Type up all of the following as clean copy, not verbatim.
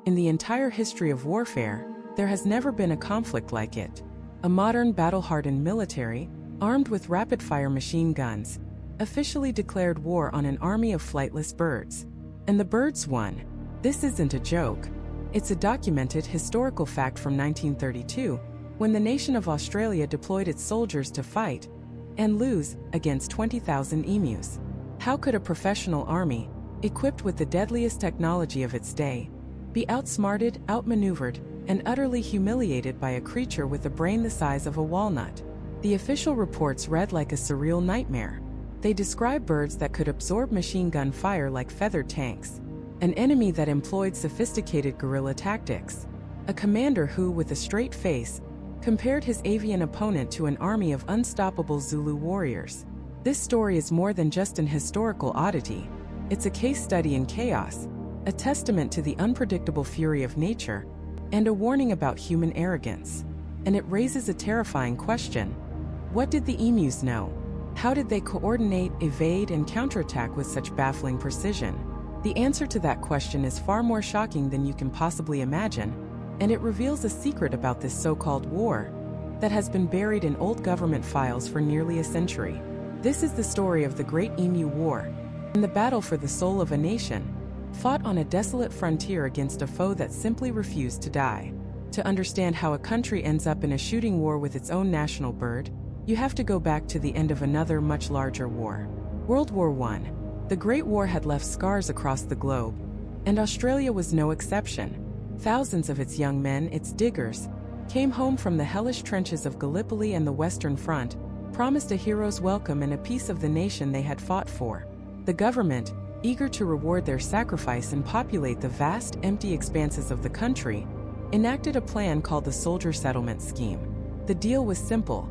In the entire history of warfare, there has never been a conflict like it. A modern battle-hardened military, armed with rapid-fire machine guns, officially declared war on an army of flightless birds. And the birds won. This isn't a joke. It's a documented historical fact from 1932, when the nation of Australia deployed its soldiers to fight and lose against 20,000 emus. How could a professional army, equipped with the deadliest technology of its day, be outsmarted, outmaneuvered, and utterly humiliated by a creature with a brain the size of a walnut? The official reports read like a surreal nightmare. They describe birds that could absorb machine gun fire like feathered tanks, an enemy that employed sophisticated guerrilla tactics, a commander who, with a straight face, compared his avian opponent to an army of unstoppable Zulu warriors. This story is more than just an historical oddity. It's a case study in chaos, a testament to the unpredictable fury of nature, and a warning about human arrogance. And it raises a terrifying question. What did the emus know? How did they coordinate, evade, and counterattack with such baffling precision? The answer to that question is far more shocking than you can possibly imagine, and it reveals a secret about this so-called war that has been buried in old government files for nearly a century. This is the story of the Great Emu War, and the battle for the soul of a nation, fought on a desolate frontier against a foe that simply refused to die. To understand how a country ends up in a shooting war with its own national bird, you have to go back to the end of another much larger war. World War I. The Great War had left scars across the globe, and Australia was no exception. Thousands of its young men, its diggers, came home from the hellish trenches of Gallipoli and the Western Front, promised a hero's welcome and a piece of the nation they had fought for. The government, eager to reward their sacrifice and populate the vast, empty expanses of the country, enacted a plan called the Soldier Settlement Scheme. The deal was simple.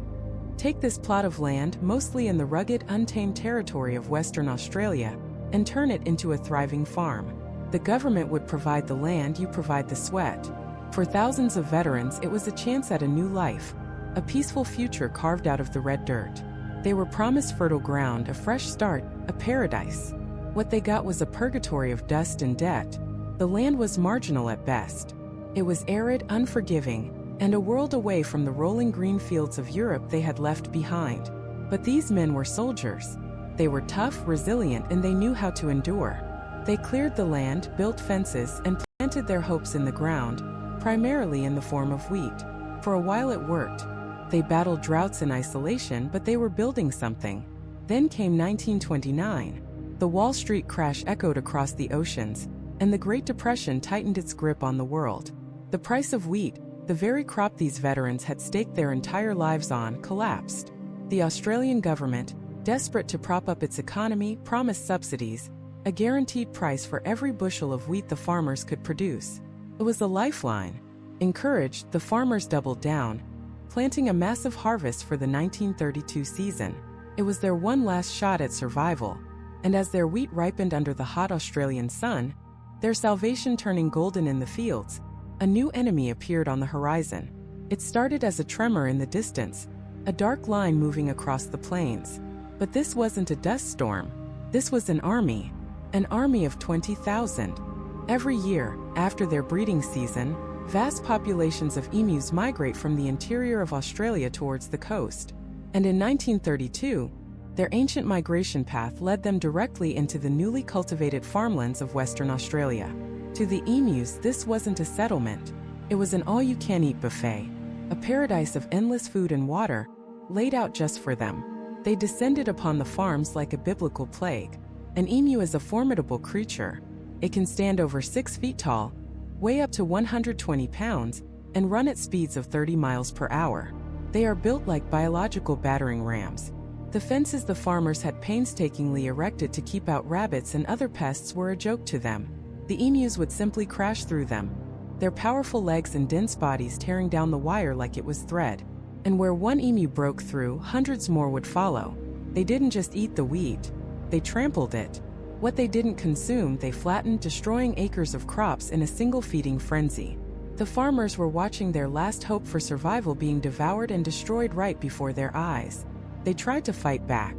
Take this plot of land, mostly in the rugged, untamed territory of Western Australia, and turn it into a thriving farm. The government would provide the land, you provide the sweat. For thousands of veterans, it was a chance at a new life, a peaceful future carved out of the red dirt. They were promised fertile ground, a fresh start, a paradise. What they got was a purgatory of dust and debt. The land was marginal at best. It was arid, unforgiving, and a world away from the rolling green fields of Europe they had left behind. But these men were soldiers. They were tough, resilient, and they knew how to endure. They cleared the land, built fences, and planted their hopes in the ground, primarily in the form of wheat. For a while it worked. They battled droughts in isolation, but they were building something. Then came 1929. The Wall Street crash echoed across the oceans, and the Great Depression tightened its grip on the world. The price of wheat, the very crop these veterans had staked their entire lives on, collapsed. The Australian government, desperate to prop up its economy, promised subsidies, a guaranteed price for every bushel of wheat the farmers could produce. It was a lifeline. Encouraged, the farmers doubled down, planting a massive harvest for the 1932 season. It was their one last shot at survival, and as their wheat ripened under the hot Australian sun, their salvation turning golden in the fields, a new enemy appeared on the horizon. It started as a tremor in the distance, a dark line moving across the plains. But this wasn't a dust storm. This was an army of 20,000. Every year, after their breeding season, vast populations of emus migrate from the interior of Australia towards the coast. And in 1932, their ancient migration path led them directly into the newly cultivated farmlands of Western Australia. To the emus, this wasn't a settlement. It was an all-you-can-eat buffet, a paradise of endless food and water, laid out just for them. They descended upon the farms like a biblical plague. An emu is a formidable creature. It can stand over 6 feet tall, weigh up to 120 pounds, and run at speeds of 30 miles per hour. They are built like biological battering rams. The fences the farmers had painstakingly erected to keep out rabbits and other pests were a joke to them. The emus would simply crash through them, their powerful legs and dense bodies tearing down the wire like it was thread. And where one emu broke through, hundreds more would follow. They didn't just eat the wheat, they trampled it. What they didn't consume, they flattened, destroying acres of crops in a single feeding frenzy. The farmers were watching their last hope for survival being devoured and destroyed right before their eyes. They tried to fight back.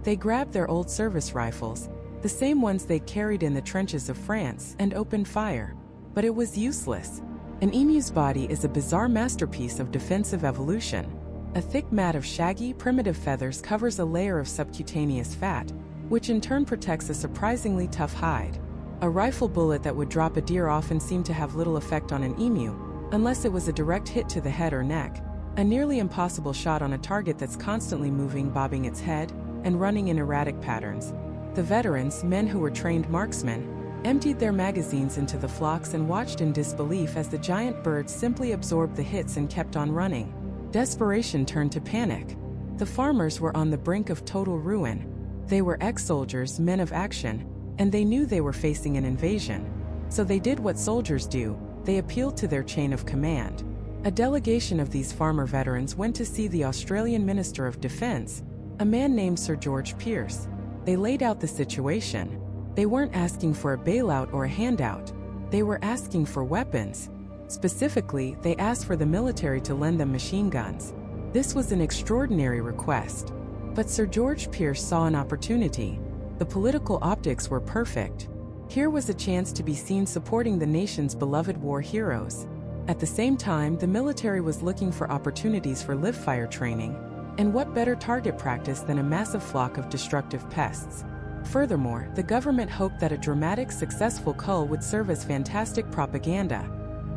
They grabbed their old service rifles, the same ones they carried in the trenches of France, and opened fire. But it was useless. An emu's body is a bizarre masterpiece of defensive evolution. A thick mat of shaggy, primitive feathers covers a layer of subcutaneous fat, which in turn protects a surprisingly tough hide. A rifle bullet that would drop a deer often seemed to have little effect on an emu, unless it was a direct hit to the head or neck, a nearly impossible shot on a target that's constantly moving, bobbing its head, and running in erratic patterns. The veterans, men who were trained marksmen, emptied their magazines into the flocks and watched in disbelief as the giant birds simply absorbed the hits and kept on running. Desperation turned to panic. The farmers were on the brink of total ruin. They were ex-soldiers, men of action, and they knew they were facing an invasion. So they did what soldiers do: they appealed to their chain of command. A delegation of these farmer veterans went to see the Australian Minister of Defence, a man named Sir George Pearce. They laid out the situation. They weren't asking for a bailout or a handout. They were asking for weapons. Specifically, they asked for the military to lend them machine guns. This was an extraordinary request. But Sir George Pearce saw an opportunity. The political optics were perfect. Here was a chance to be seen supporting the nation's beloved war heroes. At the same time, the military was looking for opportunities for live-fire training. And what better target practice than a massive flock of destructive pests? Furthermore, the government hoped that a dramatic, successful cull would serve as fantastic propaganda.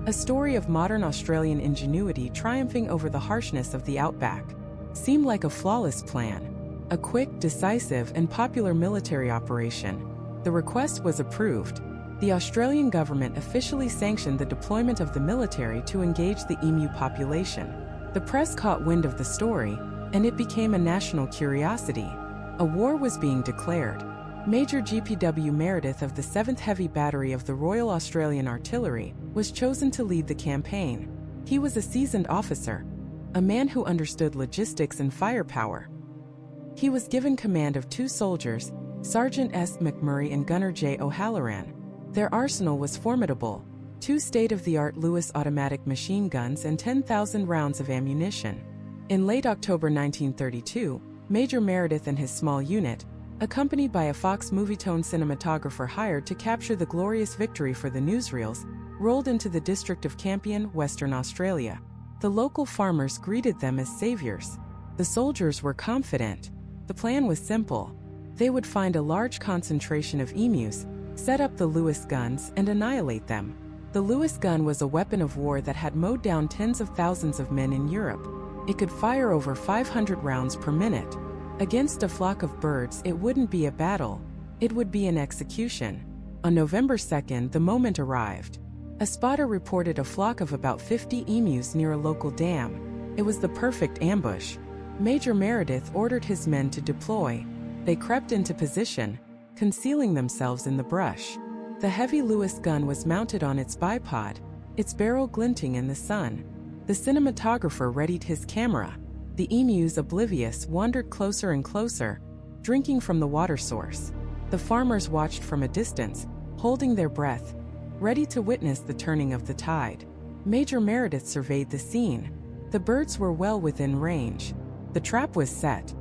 A story of modern Australian ingenuity triumphing over the harshness of the outback. Seemed like a flawless plan. A quick, decisive, and popular military operation. The request was approved. The Australian government officially sanctioned the deployment of the military to engage the emu population. The press caught wind of the story, and it became a national curiosity. A war was being declared. Major GPW Meredith of the 7th Heavy Battery of the Royal Australian Artillery was chosen to lead the campaign. He was a seasoned officer, a man who understood logistics and firepower. He was given command of 2 soldiers, Sergeant S. McMurray and Gunner J. O'Halloran. Their arsenal was formidable: 2 state-of-the-art Lewis automatic machine guns and 10,000 rounds of ammunition. In late October 1932, Major Meredith and his small unit, accompanied by a Fox Movietone cinematographer hired to capture the glorious victory for the newsreels, rolled into the district of Campion, Western Australia. The local farmers greeted them as saviors. The soldiers were confident. The plan was simple. They would find a large concentration of emus, set up the Lewis guns, and annihilate them. The Lewis gun was a weapon of war that had mowed down tens of thousands of men in Europe. It could fire over 500 rounds per minute. Against a flock of birds, it wouldn't be a battle. It would be an execution. On November 2nd, the moment arrived. A spotter reported a flock of about 50 emus near a local dam. It was the perfect ambush. Major Meredith ordered his men to deploy. They crept into position, concealing themselves in the brush. The heavy Lewis gun was mounted on its bipod, its barrel glinting in the sun. The cinematographer readied his camera. The emus, oblivious, wandered closer and closer, drinking from the water source. The farmers watched from a distance, holding their breath, ready to witness the turning of the tide. Major Meredith surveyed the scene. The birds were well within range. The trap was set.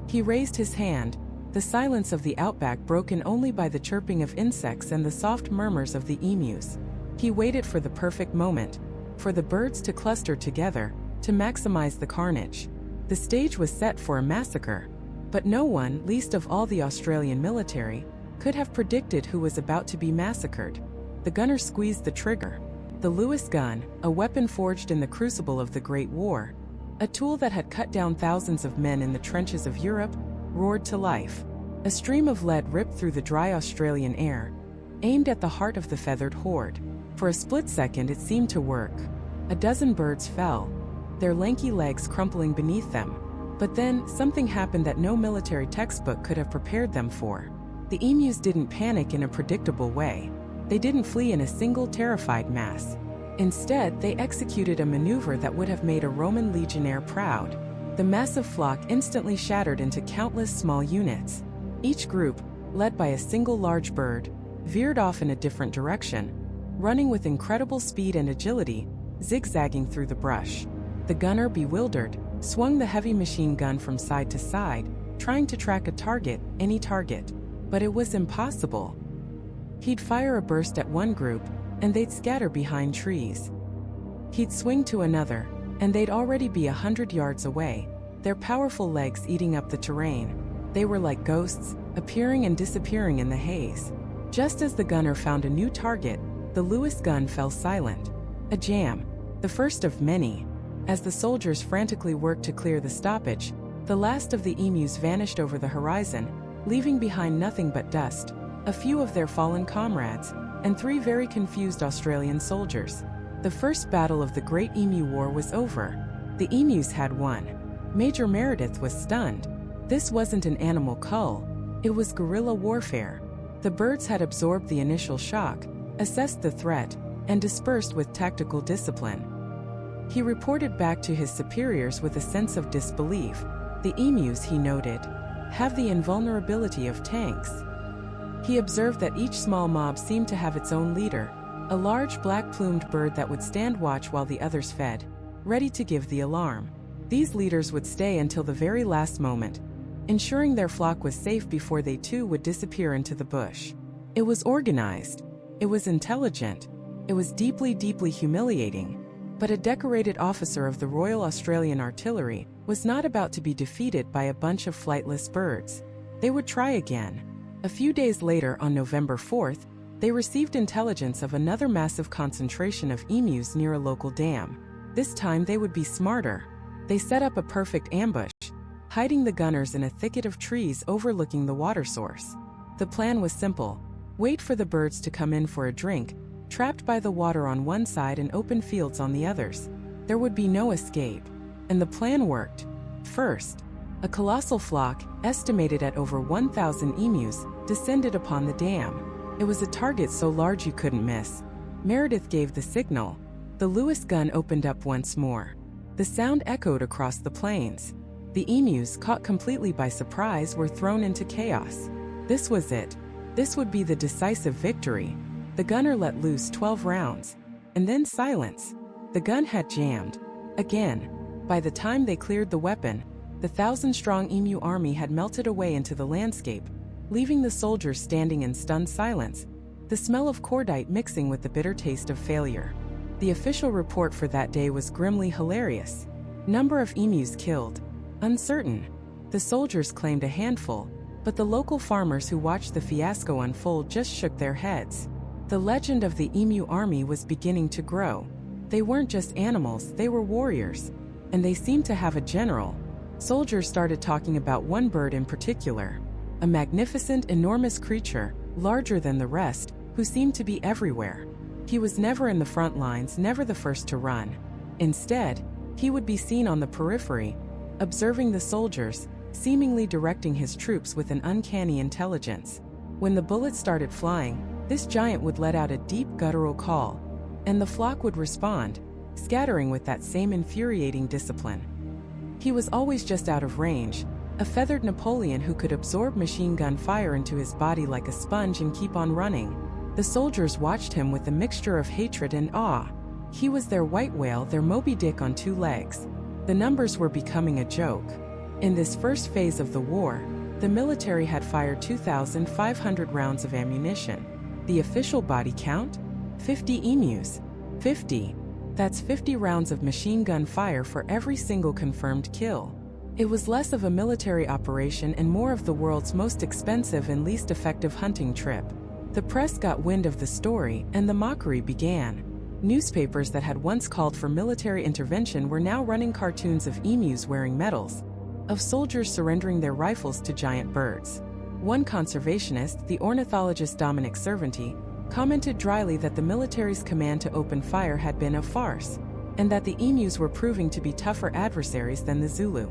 He raised his hand, the silence of the outback broken only by the chirping of insects and the soft murmurs of the emus. He waited for the perfect moment, for the birds to cluster together, to maximize the carnage. The stage was set for a massacre, but no one, least of all the Australian military, could have predicted who was about to be massacred. The gunner squeezed the trigger. The Lewis gun, a weapon forged in the crucible of the Great War, a tool that had cut down thousands of men in the trenches of Europe, roared to life. A stream of lead ripped through the dry Australian air, aimed at the heart of the feathered horde. For a split second it seemed to work. A dozen birds fell, their lanky legs crumpling beneath them. But then, something happened that no military textbook could have prepared them for. The emus didn't panic in a predictable way. They didn't flee in a single terrified mass. Instead, they executed a maneuver that would have made a Roman legionnaire proud. The massive flock instantly shattered into countless small units. Each group, led by a single large bird, veered off in a different direction, running with incredible speed and agility, zigzagging through the brush. The gunner, bewildered, swung the heavy machine gun from side to side, trying to track a target, any target. But it was impossible. He'd fire a burst at one group, and they'd scatter behind trees. He'd swing to another, and they'd already be 100 yards away, their powerful legs eating up the terrain. They were like ghosts, appearing and disappearing in the haze. Just as the gunner found a new target, the Lewis gun fell silent. A jam, the first of many. As the soldiers frantically worked to clear the stoppage, the last of the emus vanished over the horizon, leaving behind nothing but dust, a few of their fallen comrades, and 3 very confused Australian soldiers. The first battle of the Great Emu War was over. The emus had won. Major Meredith was stunned. This wasn't an animal cull, it was guerrilla warfare. The birds had absorbed the initial shock, assessed the threat, and dispersed with tactical discipline. He reported back to his superiors with a sense of disbelief. The emus, he noted, have the invulnerability of tanks. He observed that each small mob seemed to have its own leader, a large black-plumed bird that would stand watch while the others fed, ready to give the alarm. These leaders would stay until the very last moment, ensuring their flock was safe before they too would disappear into the bush. It was organized. It was intelligent. It was deeply, deeply humiliating. But a decorated officer of the Royal Australian Artillery was not about to be defeated by a bunch of flightless birds. They would try again. A few days later, on November 4th, they received intelligence of another massive concentration of emus near a local dam. This time they would be smarter. They set up a perfect ambush, hiding the gunners in a thicket of trees overlooking the water source. The plan was simple: wait for the birds to come in for a drink, trapped by the water on one side and open fields on the others. There would be no escape. And the plan worked. First, a colossal flock, estimated at over 1,000 emus, descended upon the dam. It was a target so large you couldn't miss. Meredith gave the signal. The Lewis gun opened up once more. The sound echoed across the plains. The emus, caught completely by surprise, were thrown into chaos. This was it. This would be the decisive victory. The gunner let loose 12 rounds. And then silence. The gun had jammed. Again. By the time they cleared the weapon, the 1,000-strong emu army had melted away into the landscape, leaving the soldiers standing in stunned silence, the smell of cordite mixing with the bitter taste of failure. The official report for that day was grimly hilarious. Number of emus killed: uncertain. The soldiers claimed a handful, but the local farmers who watched the fiasco unfold just shook their heads. The legend of the emu army was beginning to grow. They weren't just animals, they were warriors. And they seemed to have a general. Soldiers started talking about one bird in particular. A magnificent, enormous creature, larger than the rest, who seemed to be everywhere. He was never in the front lines, never the first to run. Instead, he would be seen on the periphery, observing the soldiers, seemingly directing his troops with an uncanny intelligence. When the bullets started flying, this giant would let out a deep guttural call, and the flock would respond, scattering with that same infuriating discipline. He was always just out of range, a feathered Napoleon who could absorb machine gun fire into his body like a sponge and keep on running. The soldiers watched him with a mixture of hatred and awe. He was their white whale, their Moby Dick on 2 legs. The numbers were becoming a joke. In this first phase of the war, the military had fired 2,500 rounds of ammunition. The official body count? 50 emus. 50. That's 50 rounds of machine gun fire for every single confirmed kill. It was less of a military operation and more of the world's most expensive and least effective hunting trip. The press got wind of the story, and the mockery began. Newspapers that had once called for military intervention were now running cartoons of emus wearing medals, of soldiers surrendering their rifles to giant birds. One conservationist, the ornithologist Dominic Cervanti, commented dryly that the military's command to open fire had been a farce, and that the emus were proving to be tougher adversaries than the Zulu.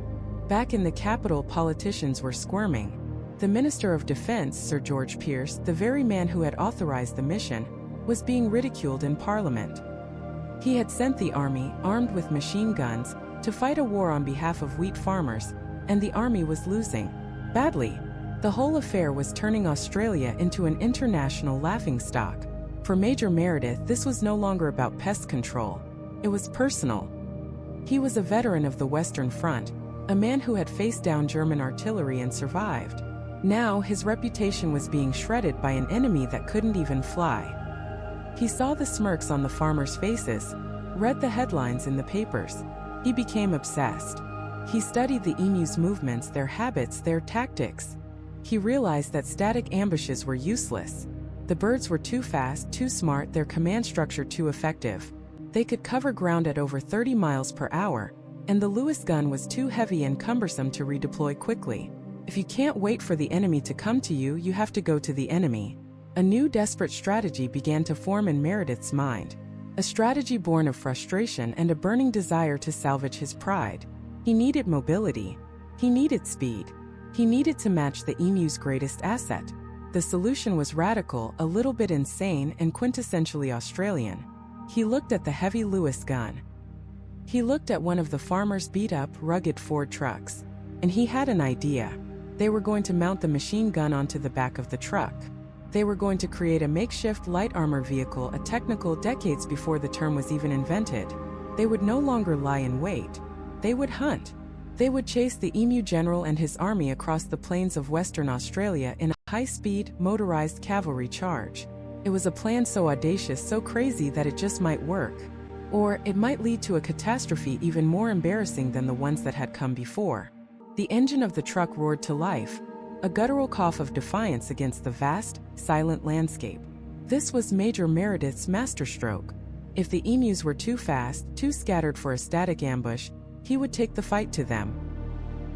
Back in the capital, politicians were squirming. The Minister of Defense, Sir George Pearce, the very man who had authorized the mission, was being ridiculed in Parliament. He had sent the army, armed with machine guns, to fight a war on behalf of wheat farmers, and the army was losing. Badly. The whole affair was turning Australia into an international laughingstock. For Major Meredith, this was no longer about pest control. It was personal. He was a veteran of the Western Front, a man who had faced down German artillery and survived. Now his reputation was being shredded by an enemy that couldn't even fly. He saw the smirks on the farmers' faces, read the headlines in the papers. He became obsessed. He studied the emu's movements, their habits, their tactics. He realized that static ambushes were useless. The birds were too fast, too smart, their command structure too effective. They could cover ground at over 30 miles per hour, and the Lewis gun was too heavy and cumbersome to redeploy quickly. If you can't wait for the enemy to come to you, you have to go to the enemy. A new desperate strategy began to form in Meredith's mind. A strategy born of frustration and a burning desire to salvage his pride. He needed mobility. He needed speed. He needed to match the emu's greatest asset. The solution was radical, a little bit insane, and quintessentially Australian. He looked at the heavy Lewis gun. He looked at one of the farmers' beat-up, rugged Ford trucks. And he had an idea. They were going to mount the machine gun onto the back of the truck. They were going to create a makeshift light armor vehicle, a technical decades before the term was even invented. They would no longer lie in wait. They would hunt. They would chase the Emu General and his army across the plains of Western Australia in a high-speed, motorized cavalry charge. It was a plan so audacious, so crazy that it just might work. Or it might lead to a catastrophe even more embarrassing than the ones that had come before. The engine of the truck roared to life, a guttural cough of defiance against the vast, silent landscape. This was Major Meredith's masterstroke. If the emus were too fast, too scattered for a static ambush, he would take the fight to them.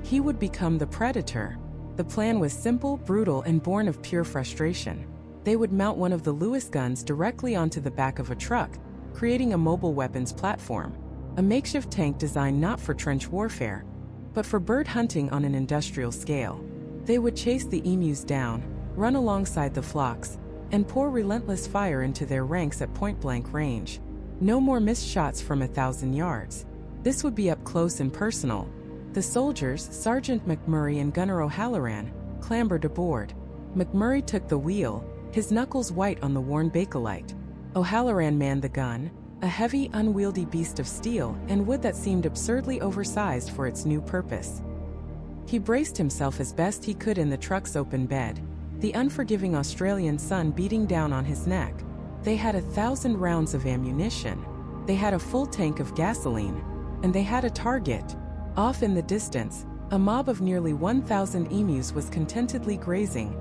He would become the predator. The plan was simple, brutal, and born of pure frustration. They would mount one of the Lewis guns directly onto the back of a truck, creating a mobile weapons platform, a makeshift tank designed not for trench warfare, but for bird hunting on an industrial scale. They would chase the emus down, run alongside the flocks, and pour relentless fire into their ranks at point-blank range. No more missed shots from 1,000 yards. This would be up close and personal. The soldiers, Sergeant McMurray and Gunner O'Halloran, clambered aboard. McMurray took the wheel, his knuckles white on the worn Bakelite. O'Halloran manned the gun, a heavy, unwieldy beast of steel and wood that seemed absurdly oversized for its new purpose. He braced himself as best he could in the truck's open bed, the unforgiving Australian sun beating down on his neck. They had 1,000 rounds of ammunition. They had a full tank of gasoline. And they had a target. Off in the distance, a mob of nearly 1,000 emus was contentedly grazing,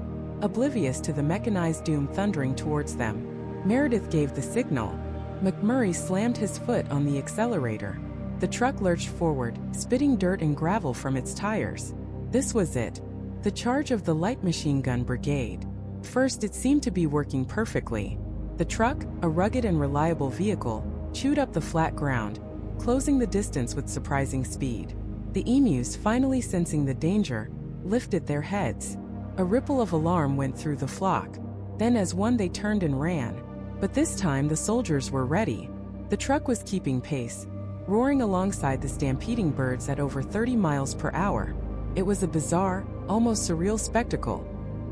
oblivious to the mechanized doom thundering towards them. Meredith gave the signal. McMurray slammed his foot on the accelerator. The truck lurched forward, spitting dirt and gravel from its tires. This was it. The charge of the light machine gun brigade. First, it seemed to be working perfectly. The truck, a rugged and reliable vehicle, chewed up the flat ground, closing the distance with surprising speed. The emus, finally sensing the danger, lifted their heads. A ripple of alarm went through the flock. Then as one they turned and ran. But this time the soldiers were ready. The truck was keeping pace, roaring alongside the stampeding birds at over 30 miles per hour. It was a bizarre, almost surreal spectacle.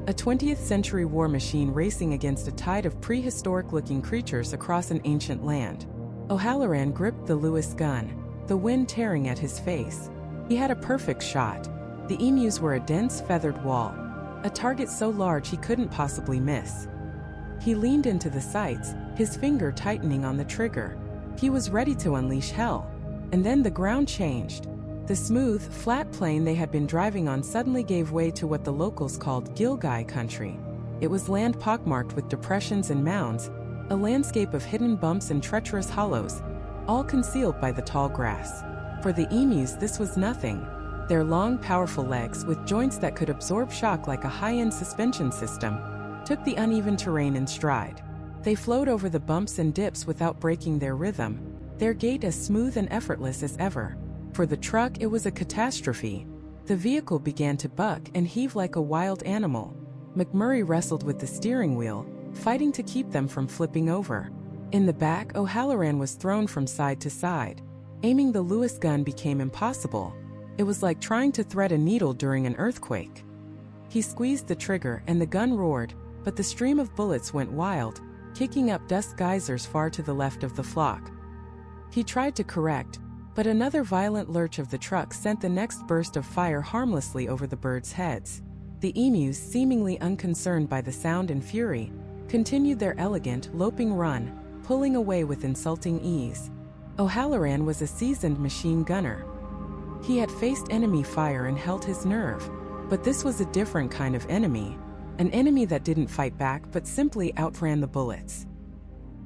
A 20th century war machine racing against a tide of prehistoric-looking creatures across an ancient land. O'Halloran gripped the Lewis gun, the wind tearing at his face. He had a perfect shot. The emus were a dense, feathered wall, a target so large he couldn't possibly miss. He leaned into the sights, his finger tightening on the trigger. He was ready to unleash hell. And then the ground changed. The smooth, flat plain they had been driving on suddenly gave way to what the locals called Gilgai country. It was land pockmarked with depressions and mounds, a landscape of hidden bumps and treacherous hollows, all concealed by the tall grass. For the emus, this was nothing. Their long, powerful legs, with joints that could absorb shock like a high-end suspension system, took the uneven terrain in stride. They flowed over the bumps and dips without breaking their rhythm, their gait as smooth and effortless as ever. For the truck, it was a catastrophe. The vehicle began to buck and heave like a wild animal. McMurray wrestled with the steering wheel, fighting to keep them from flipping over. In the back, O'Halloran was thrown from side to side. Aiming the Lewis gun became impossible. It was like trying to thread a needle during an earthquake. He squeezed the trigger and the gun roared, but the stream of bullets went wild, kicking up dust geysers far to the left of the flock. He tried to correct, but another violent lurch of the truck sent the next burst of fire harmlessly over the birds' heads. The emus, seemingly unconcerned by the sound and fury, continued their elegant, loping run, pulling away with insulting ease. O'Halloran was a seasoned machine gunner. He had faced enemy fire and held his nerve, but this was a different kind of enemy, an enemy that didn't fight back but simply outran the bullets.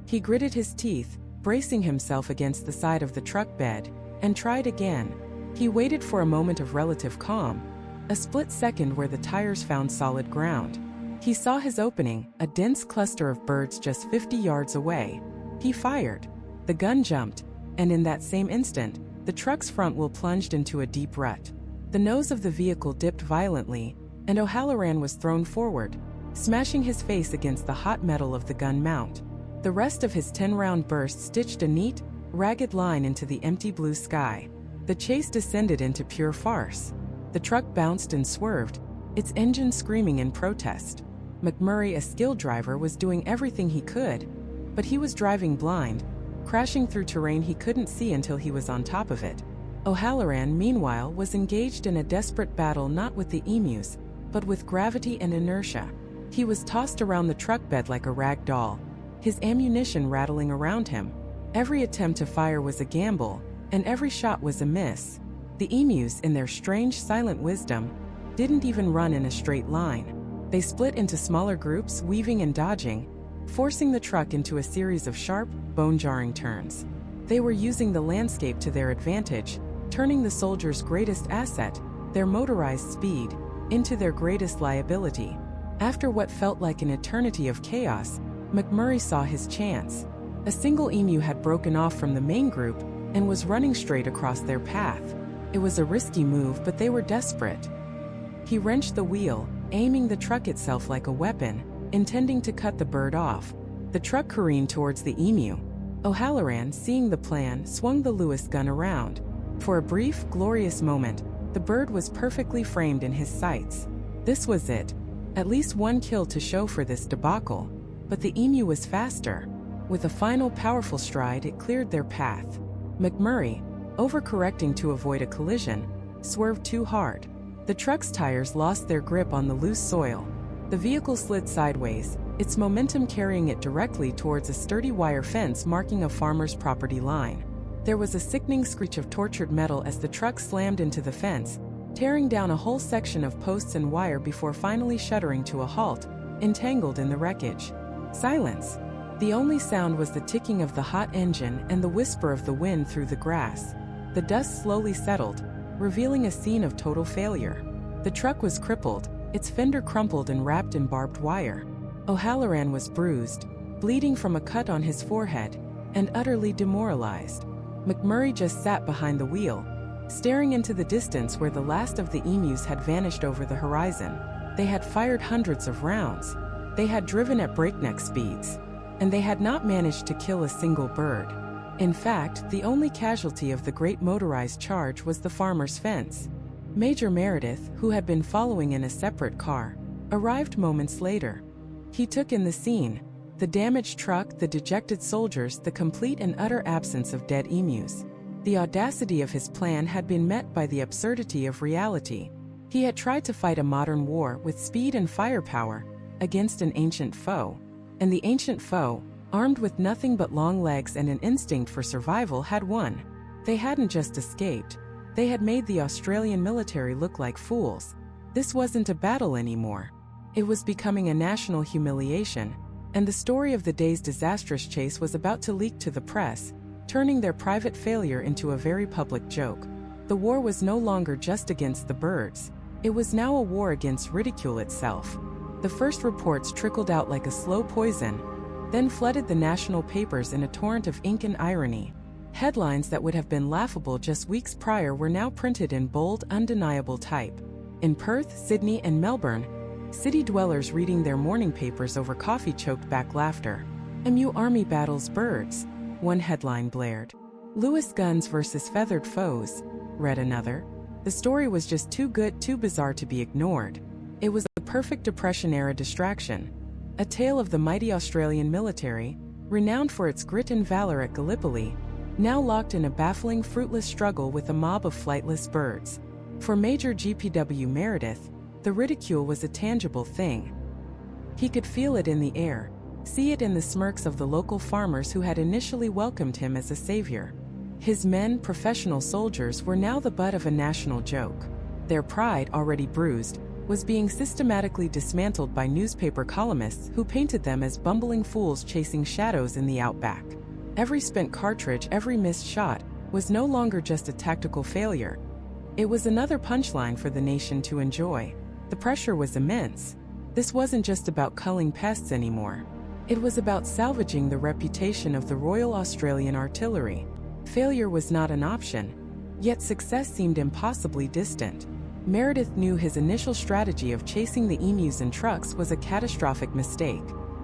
He gritted his teeth, bracing himself against the side of the truck bed, and tried again. He waited for a moment of relative calm, a split second where the tires found solid ground. He saw his opening, a dense cluster of birds just 50 yards away. He fired. The gun jumped, and in that same instant, the truck's front wheel plunged into a deep rut. The nose of the vehicle dipped violently, and O'Halloran was thrown forward, smashing his face against the hot metal of the gun mount. The rest of his 10-round burst stitched a neat, ragged line into the empty blue sky. The chase descended into pure farce. The truck bounced and swerved, its engine screaming in protest. McMurray, a skilled driver, was doing everything he could, but he was driving blind, crashing through terrain he couldn't see until he was on top of it. O'Halloran, meanwhile, was engaged in a desperate battle not with the emus, but with gravity and inertia. He was tossed around the truck bed like a rag doll, his ammunition rattling around him. Every attempt to fire was a gamble, and every shot was a miss. The emus, in their strange silent wisdom, didn't even run in a straight line. They split into smaller groups, weaving and dodging, forcing the truck into a series of sharp, bone-jarring turns. They were using the landscape to their advantage, turning the soldiers' greatest asset, their motorized speed, into their greatest liability. After what felt like an eternity of chaos, McMurray saw his chance. A single emu had broken off from the main group and was running straight across their path. It was a risky move, but they were desperate. He wrenched the wheel, aiming the truck itself like a weapon, intending to cut the bird off. The truck careened towards the emu. O'Halloran, seeing the plan, swung the Lewis gun around. For a brief, glorious moment, the bird was perfectly framed in his sights. This was it. At least one kill to show for this debacle. But the emu was faster. With a final powerful stride, it cleared their path. McMurray, overcorrecting to avoid a collision, swerved too hard. The truck's tires lost their grip on the loose soil. The vehicle slid sideways, its momentum carrying it directly towards a sturdy wire fence marking a farmer's property line. There was a sickening screech of tortured metal as the truck slammed into the fence, tearing down a whole section of posts and wire before finally shuddering to a halt, entangled in the wreckage. Silence. The only sound was the ticking of the hot engine and the whisper of the wind through the grass. The dust slowly settled, revealing a scene of total failure. The truck was crippled, its fender crumpled and wrapped in barbed wire. O'Halloran was bruised, bleeding from a cut on his forehead, and utterly demoralized. McMurray just sat behind the wheel, staring into the distance where the last of the emus had vanished over the horizon. They had fired hundreds of rounds. They had driven at breakneck speeds. And they had not managed to kill a single bird. In fact, the only casualty of the great motorized charge was the farmer's fence. Major Meredith, who had been following in a separate car, arrived moments later. He took in the scene: the damaged truck, the dejected soldiers, the complete and utter absence of dead emus. The audacity of his plan had been met by the absurdity of reality. He had tried to fight a modern war with speed and firepower against an ancient foe. And the ancient foe, armed with nothing but long legs and an instinct for survival, had won. They hadn't just escaped. They had made the Australian military look like fools. This wasn't a battle anymore. It was becoming a national humiliation, and the story of the day's disastrous chase was about to leak to the press, turning their private failure into a very public joke. The war was no longer just against the birds. It was now a war against ridicule itself. The first reports trickled out like a slow poison, then flooded the national papers in a torrent of ink and irony. Headlines that would have been laughable just weeks prior were now printed in bold, undeniable type. In Perth, Sydney, and Melbourne, city dwellers reading their morning papers over coffee choked back laughter. "Emu Army battles birds," one headline blared. "Lewis guns versus feathered foes," read another. The story was just too good, too bizarre to be ignored. It was the perfect Depression-era distraction. A tale of the mighty Australian military, renowned for its grit and valor at Gallipoli, now locked in a baffling, fruitless struggle with a mob of flightless birds. For Major GPW Meredith, the ridicule was a tangible thing. He could feel it in the air, See it in the smirks of the local farmers who had initially welcomed him as a savior. His men, professional soldiers, were now the butt of a national joke. Their pride, already bruised, was being systematically dismantled by newspaper columnists who painted them as bumbling fools chasing shadows in the outback. Every spent cartridge, every missed shot, was no longer just a tactical failure. It was another punchline for the nation to enjoy. The pressure was immense. This wasn't just about culling pests anymore. It was about salvaging the reputation of the Royal Australian Artillery. Failure was not an option, yet success seemed impossibly distant. Meredith knew his initial strategy of chasing the emus in trucks was a catastrophic mistake.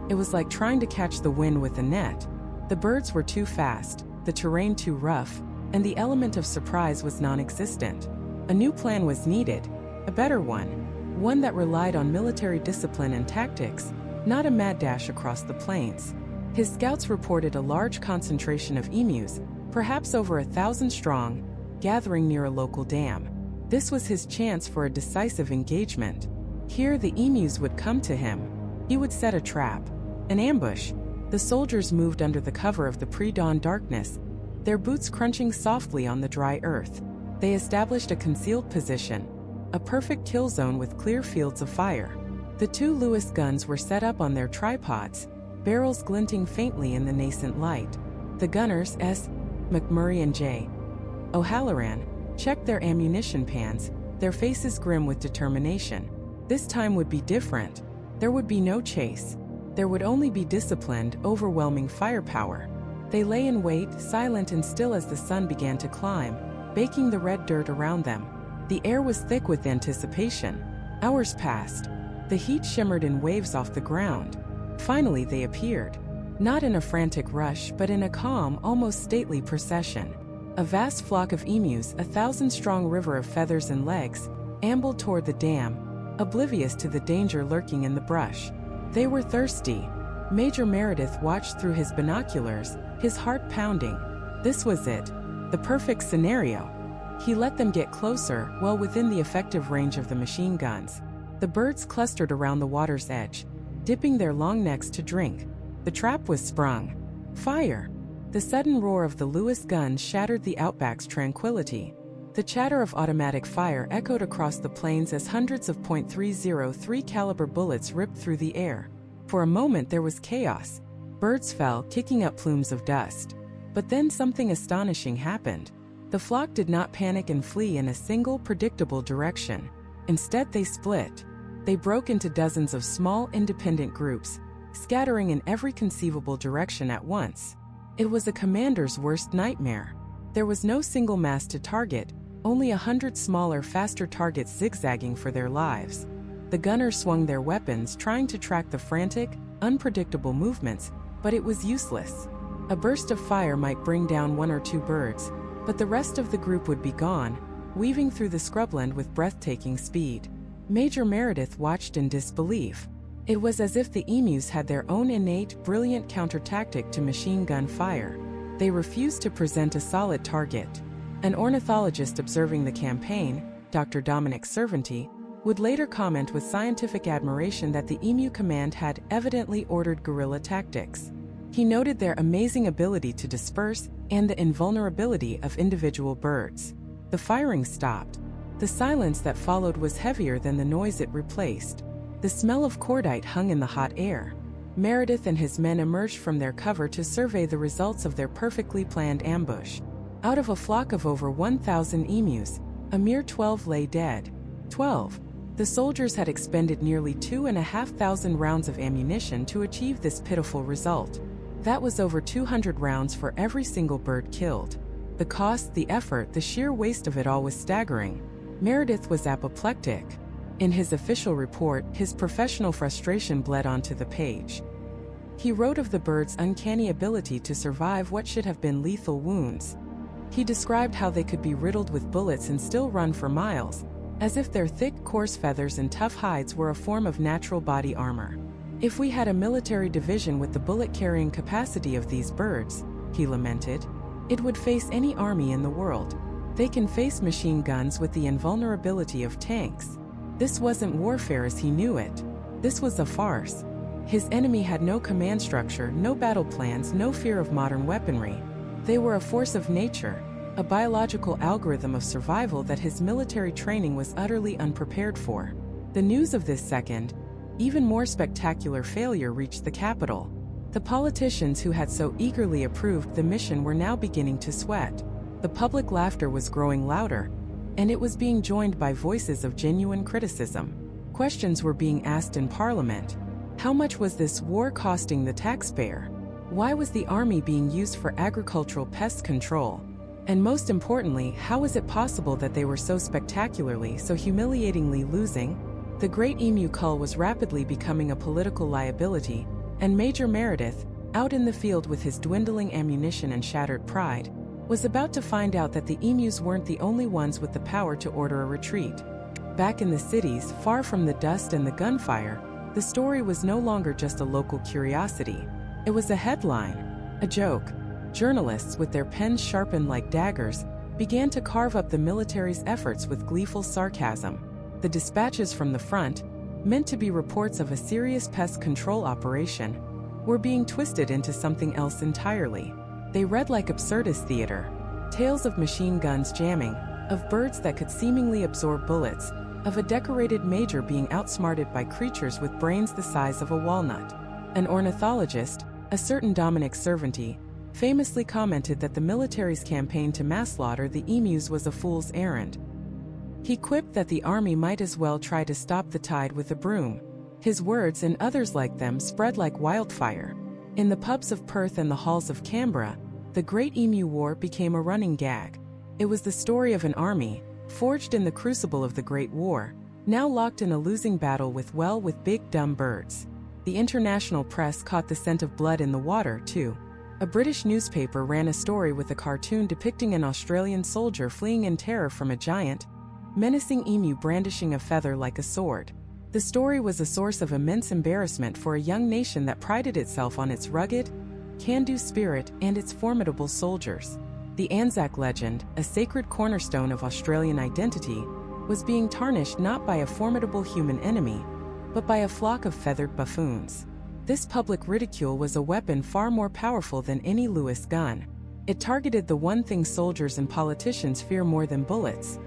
It was like trying to catch the wind with a net. The birds were too fast, the terrain too rough, and the element of surprise was non-existent. A new plan was needed, a better one that relied on military discipline and tactics, not a mad dash across the plains. His scouts reported a large concentration of emus, perhaps over 1,000 strong, gathering near a local dam. This was his chance for a decisive engagement. Here the emus would come to him. He would set a trap, an ambush. The soldiers moved under the cover of the pre-dawn darkness, their boots crunching softly on the dry earth. They established a concealed position, a perfect kill zone with clear fields of fire. The 2 Lewis guns were set up on their tripods, barrels glinting faintly in the nascent light. The gunners, S. McMurray and J. O'Halloran, checked their ammunition pans, their faces grim with determination. This time would be different. There would be no chase. There would only be disciplined, overwhelming firepower. They lay in wait, silent and still as the sun began to climb, baking the red dirt around them. The air was thick with anticipation. Hours passed. The heat shimmered in waves off the ground. Finally they appeared. Not in a frantic rush, but in a calm, almost stately procession. A vast flock of emus, 1,000-strong river of feathers and legs, ambled toward the dam, oblivious to the danger lurking in the brush. They were thirsty. Major Meredith watched through his binoculars, his heart pounding. This was it, the perfect scenario. He let them get closer, well within the effective range of the machine guns. The birds clustered around the water's edge, dipping their long necks to drink. The trap was sprung. Fire! The sudden roar of the Lewis guns shattered the outback's tranquility. The chatter of automatic fire echoed across the plains as hundreds of .303 caliber bullets ripped through the air. For a moment there was chaos. Birds fell, kicking up plumes of dust. But then something astonishing happened. The flock did not panic and flee in a single, predictable direction. Instead they split. They broke into dozens of small, independent groups, scattering in every conceivable direction at once. It was a commander's worst nightmare. There was no single mass to target, only 100 smaller, faster targets zigzagging for their lives. The gunners swung their weapons, trying to track the frantic, unpredictable movements, but it was useless. A burst of fire might bring down 1 or 2 birds, but the rest of the group would be gone, weaving through the scrubland with breathtaking speed. Major Meredith watched in disbelief. It was as if the emus had their own innate, brilliant counter-tactic to machine gun fire. They refused to present a solid target. An ornithologist observing the campaign, Dr. Dominic Cervanti, would later comment with scientific admiration that the Emu Command had evidently ordered guerrilla tactics. He noted their amazing ability to disperse and the invulnerability of individual birds. The firing stopped. The silence that followed was heavier than the noise it replaced. The smell of cordite hung in the hot air. Meredith and his men emerged from their cover to survey the results of their perfectly planned ambush. Out of a flock of over 1,000 emus, a mere 12 lay dead. 12. The soldiers had expended nearly 2,500 rounds of ammunition to achieve this pitiful result. That was over 200 rounds for every single bird killed. The cost, the effort, the sheer waste of it all was staggering. Meredith was apoplectic. In his official report, his professional frustration bled onto the page. He wrote of the birds' uncanny ability to survive what should have been lethal wounds. He described how they could be riddled with bullets and still run for miles, as if their thick, coarse feathers and tough hides were a form of natural body armor. If we had a military division with the bullet-carrying capacity of these birds, he lamented, it would face any army in the world. They can face machine guns with the invulnerability of tanks. This wasn't warfare as he knew it. This was a farce. His enemy had no command structure, no battle plans, no fear of modern weaponry. They were a force of nature, a biological algorithm of survival that his military training was utterly unprepared for. The news of this second, even more spectacular failure reached the capital. The politicians who had so eagerly approved the mission were now beginning to sweat. The public laughter was growing louder, and it was being joined by voices of genuine criticism. Questions were being asked in Parliament. How much was this war costing the taxpayer? Why was the army being used for agricultural pest control? And most importantly, how was it possible that they were so spectacularly, so humiliatingly losing? The Great Emu Cull was rapidly becoming a political liability, and Major Meredith, out in the field with his dwindling ammunition and shattered pride, was about to find out that the emus weren't the only ones with the power to order a retreat. Back in the cities, far from the dust and the gunfire, the story was no longer just a local curiosity. It was a headline, a joke. Journalists, with their pens sharpened like daggers, began to carve up the military's efforts with gleeful sarcasm. The dispatches from the front, meant to be reports of a serious pest control operation, were being twisted into something else entirely. They read like absurdist theater. Tales of machine guns jamming, of birds that could seemingly absorb bullets, of a decorated major being outsmarted by creatures with brains the size of a walnut. An ornithologist, a certain Dominic Cervanti, famously commented that the military's campaign to manslaughter the emus was a fool's errand. He quipped that the army might as well try to stop the tide with a broom. His words and others like them spread like wildfire. In the pubs of Perth and the halls of Canberra, the Great Emu War became a running gag. It was the story of an army, forged in the crucible of the Great War, now locked in a losing battle with big dumb birds. The international press caught the scent of blood in the water, too. A British newspaper ran a story with a cartoon depicting an Australian soldier fleeing in terror from a giant, menacing emu brandishing a feather like a sword. The story was a source of immense embarrassment for a young nation that prided itself on its rugged, can-do spirit and its formidable soldiers. The Anzac legend, a sacred cornerstone of Australian identity, was being tarnished not by a formidable human enemy, but by a flock of feathered buffoons. This public ridicule was a weapon far more powerful than any Lewis gun. It targeted the one thing soldiers and politicians fear more than bullets: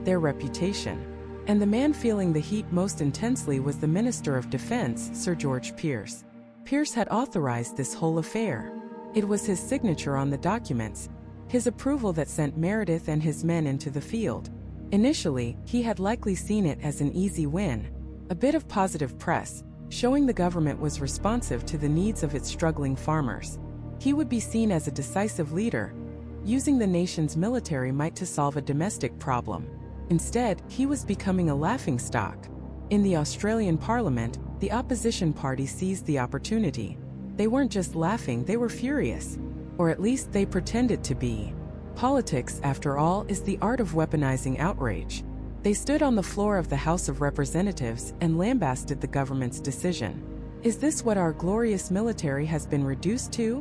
their reputation. And the man feeling the heat most intensely was the Minister of Defense, Sir George Pearce. Pearce had authorized this whole affair. It was his signature on the documents, his approval that sent Meredith and his men into the field. Initially, he had likely seen it as an easy win, a bit of positive press, showing the government was responsive to the needs of its struggling farmers. He would be seen as a decisive leader, using the nation's military might to solve a domestic problem. Instead, he was becoming a laughingstock. In the Australian Parliament, the opposition party seized the opportunity. They weren't just laughing, they were furious. Or at least they pretended to be. Politics, after all, is the art of weaponizing outrage. They stood on the floor of the House of Representatives and lambasted the government's decision. Is this what our glorious military has been reduced to?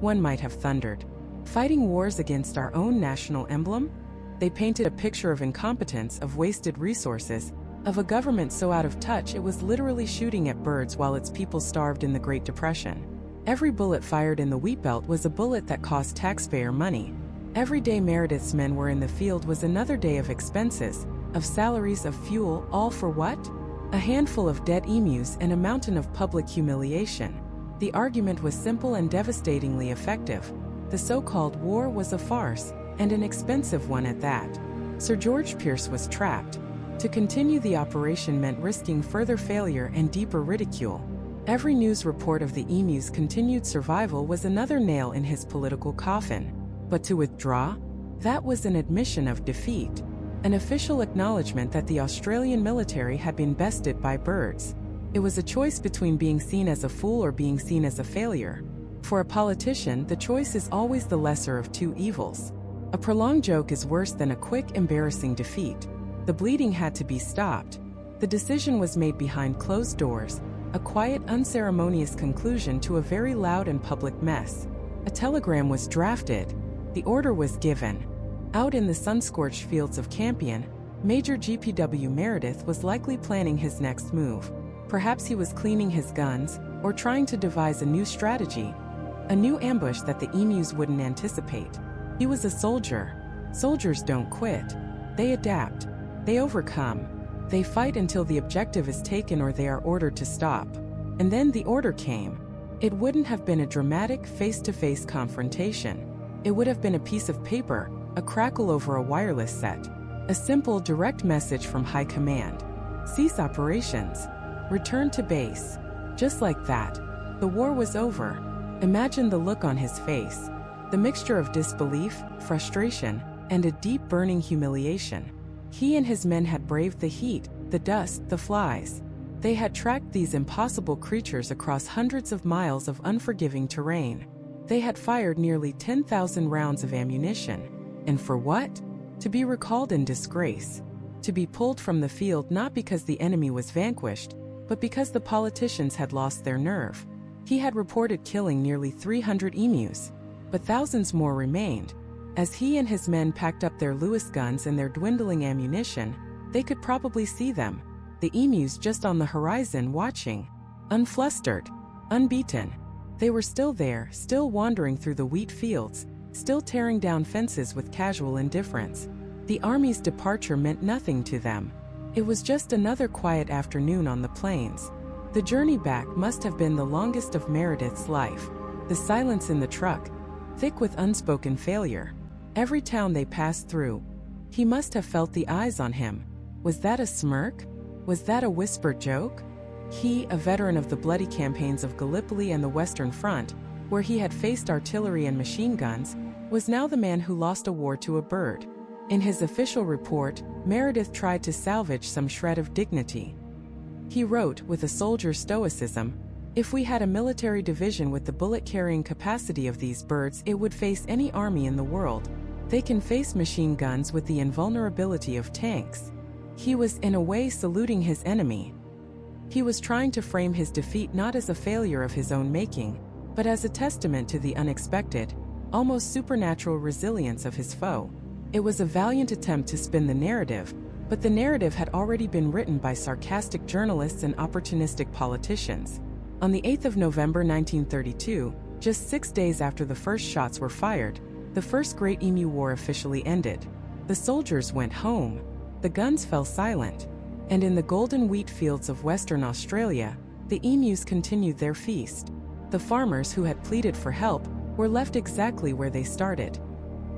One might have thundered. Fighting wars against our own national emblem? They painted a picture of incompetence, of wasted resources, of a government so out of touch it was literally shooting at birds while its people starved in the Great Depression. Every bullet fired in the wheat belt was a bullet that cost taxpayer money. Every day Meredith's men were in the field was another day of expenses, of salaries, of fuel, all for what? A handful of dead emus and a mountain of public humiliation. The argument was simple and devastatingly effective. The so-called war was a farce, and an expensive one at that. Sir George Pearce was trapped. To continue the operation meant risking further failure and deeper ridicule. Every news report of the emu's continued survival was another nail in his political coffin. But to withdraw? That was an admission of defeat. An official acknowledgement that the Australian military had been bested by birds. It was a choice between being seen as a fool or being seen as a failure. For a politician, the choice is always the lesser of two evils. A prolonged joke is worse than a quick, embarrassing defeat. The bleeding had to be stopped. The decision was made behind closed doors, a quiet, unceremonious conclusion to a very loud and public mess. A telegram was drafted. The order was given. Out in the sun-scorched fields of Campion, Major GPW Meredith was likely planning his next move. Perhaps he was cleaning his guns, or trying to devise a new strategy, a new ambush that the emus wouldn't anticipate. He was a soldier. Soldiers don't quit. They adapt. They overcome. They fight until the objective is taken or they are ordered to stop. And then the order came. It wouldn't have been a dramatic face-to-face confrontation. It would have been a piece of paper, a crackle over a wireless set, a simple, direct message from high command. Cease operations. Return to base. Just like that, the war was over. Imagine the look on his face. The mixture of disbelief, frustration, and a deep burning humiliation. He and his men had braved the heat, the dust, the flies. They had tracked these impossible creatures across hundreds of miles of unforgiving terrain. They had fired nearly 10,000 rounds of ammunition. And for what? To be recalled in disgrace. To be pulled from the field not because the enemy was vanquished, but because the politicians had lost their nerve. He had reported killing nearly 300 emus, but thousands more remained. As he and his men packed up their Lewis guns and their dwindling ammunition, they could probably see them, the emus just on the horizon watching, unflustered, unbeaten. They were still there, still wandering through the wheat fields, still tearing down fences with casual indifference. The army's departure meant nothing to them. It was just another quiet afternoon on the plains. The journey back must have been the longest of Meredith's life. The silence in the truck, thick with unspoken failure. Every town they passed through, he must have felt the eyes on him. Was that a smirk? Was that a whispered joke? He, a veteran of the bloody campaigns of Gallipoli and the Western Front, where he had faced artillery and machine guns, was now the man who lost a war to a bird. In his official report, Meredith tried to salvage some shred of dignity. He wrote, with a soldier's stoicism, "If we had a military division with the bullet-carrying capacity of these birds, it would face any army in the world. They can face machine guns with the invulnerability of tanks." He was, in a way, saluting his enemy. He was trying to frame his defeat not as a failure of his own making, but as a testament to the unexpected, almost supernatural resilience of his foe. It was a valiant attempt to spin the narrative, but the narrative had already been written by sarcastic journalists and opportunistic politicians. On the 8th of November 1932, just 6 days after the first shots were fired, the First Great Emu War officially ended. The soldiers went home. The guns fell silent. And in the golden wheat fields of Western Australia, the emus continued their feast. The farmers who had pleaded for help were left exactly where they started.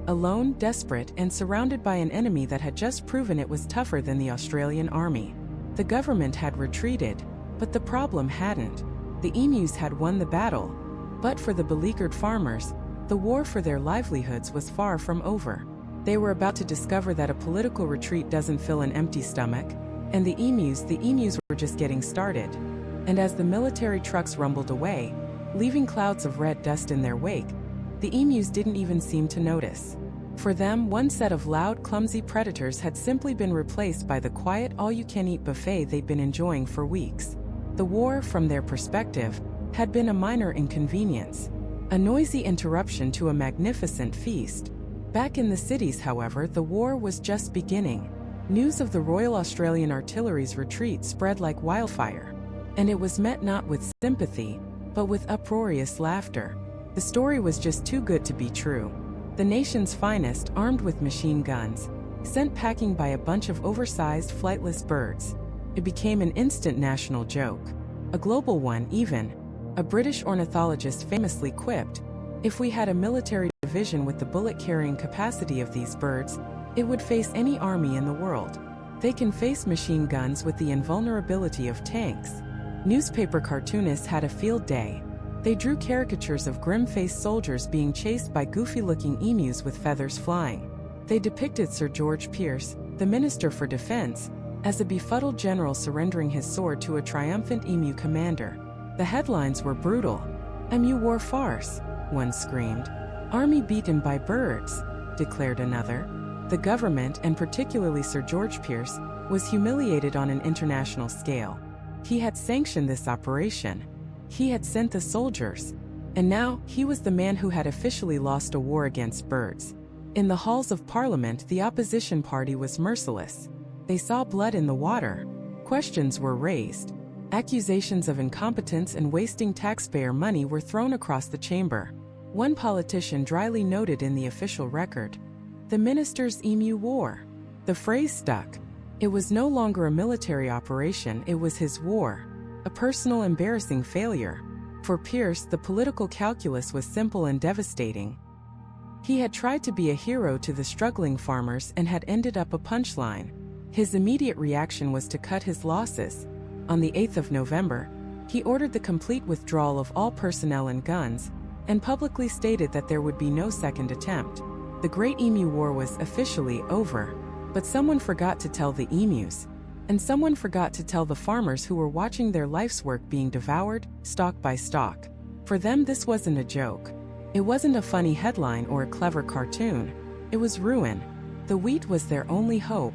Alone, desperate, and surrounded by an enemy that had just proven it was tougher than the Australian army. The government had retreated, but the problem hadn't. The emus had won the battle. But for the beleaguered farmers, the war for their livelihoods was far from over. They were about to discover that a political retreat doesn't fill an empty stomach, and the emus were just getting started. And as the military trucks rumbled away, leaving clouds of red dust in their wake, the emus didn't even seem to notice. For them, one set of loud, clumsy predators had simply been replaced by the quiet, all-you-can-eat buffet they'd been enjoying for weeks. The war, from their perspective, had been a minor inconvenience, a noisy interruption to a magnificent feast. Back in the cities, however, the war was just beginning. News of the Royal Australian Artillery's retreat spread like wildfire, and it was met not with sympathy, but with uproarious laughter. The story was just too good to be true. The nation's finest, armed with machine guns, sent packing by a bunch of oversized, flightless birds. It became an instant national joke. A global one, even. A British ornithologist famously quipped, "If we had a military division with the bullet-carrying capacity of these birds, it would face any army in the world. They can face machine guns with the invulnerability of tanks." Newspaper cartoonists had a field day. They drew caricatures of grim-faced soldiers being chased by goofy-looking emus with feathers flying. They depicted Sir George Pearce, the Minister for Defense, as a befuddled general surrendering his sword to a triumphant emu commander. The headlines were brutal. "Emu war farce," one screamed. "Army beaten by birds," declared another. The government, and particularly Sir George Pearce, was humiliated on an international scale. He had sanctioned this operation. He had sent the soldiers. And now, he was the man who had officially lost a war against birds. In the halls of Parliament, the opposition party was merciless. They saw blood in the water. Questions were raised. Accusations of incompetence and wasting taxpayer money were thrown across the chamber. One politician dryly noted in the official record, "The minister's Emu War." The phrase stuck. It was no longer a military operation, it was his war. A personal embarrassing failure. For Pierce, the political calculus was simple and devastating. He had tried to be a hero to the struggling farmers and had ended up a punchline. His immediate reaction was to cut his losses. On the 8th of November, he ordered the complete withdrawal of all personnel and guns, and publicly stated that there would be no second attempt. The Great Emu War was officially over, but someone forgot to tell the emus, and someone forgot to tell the farmers who were watching their life's work being devoured, stalk by stalk. For them, this wasn't a joke. It wasn't a funny headline or a clever cartoon. It was ruin. The wheat was their only hope.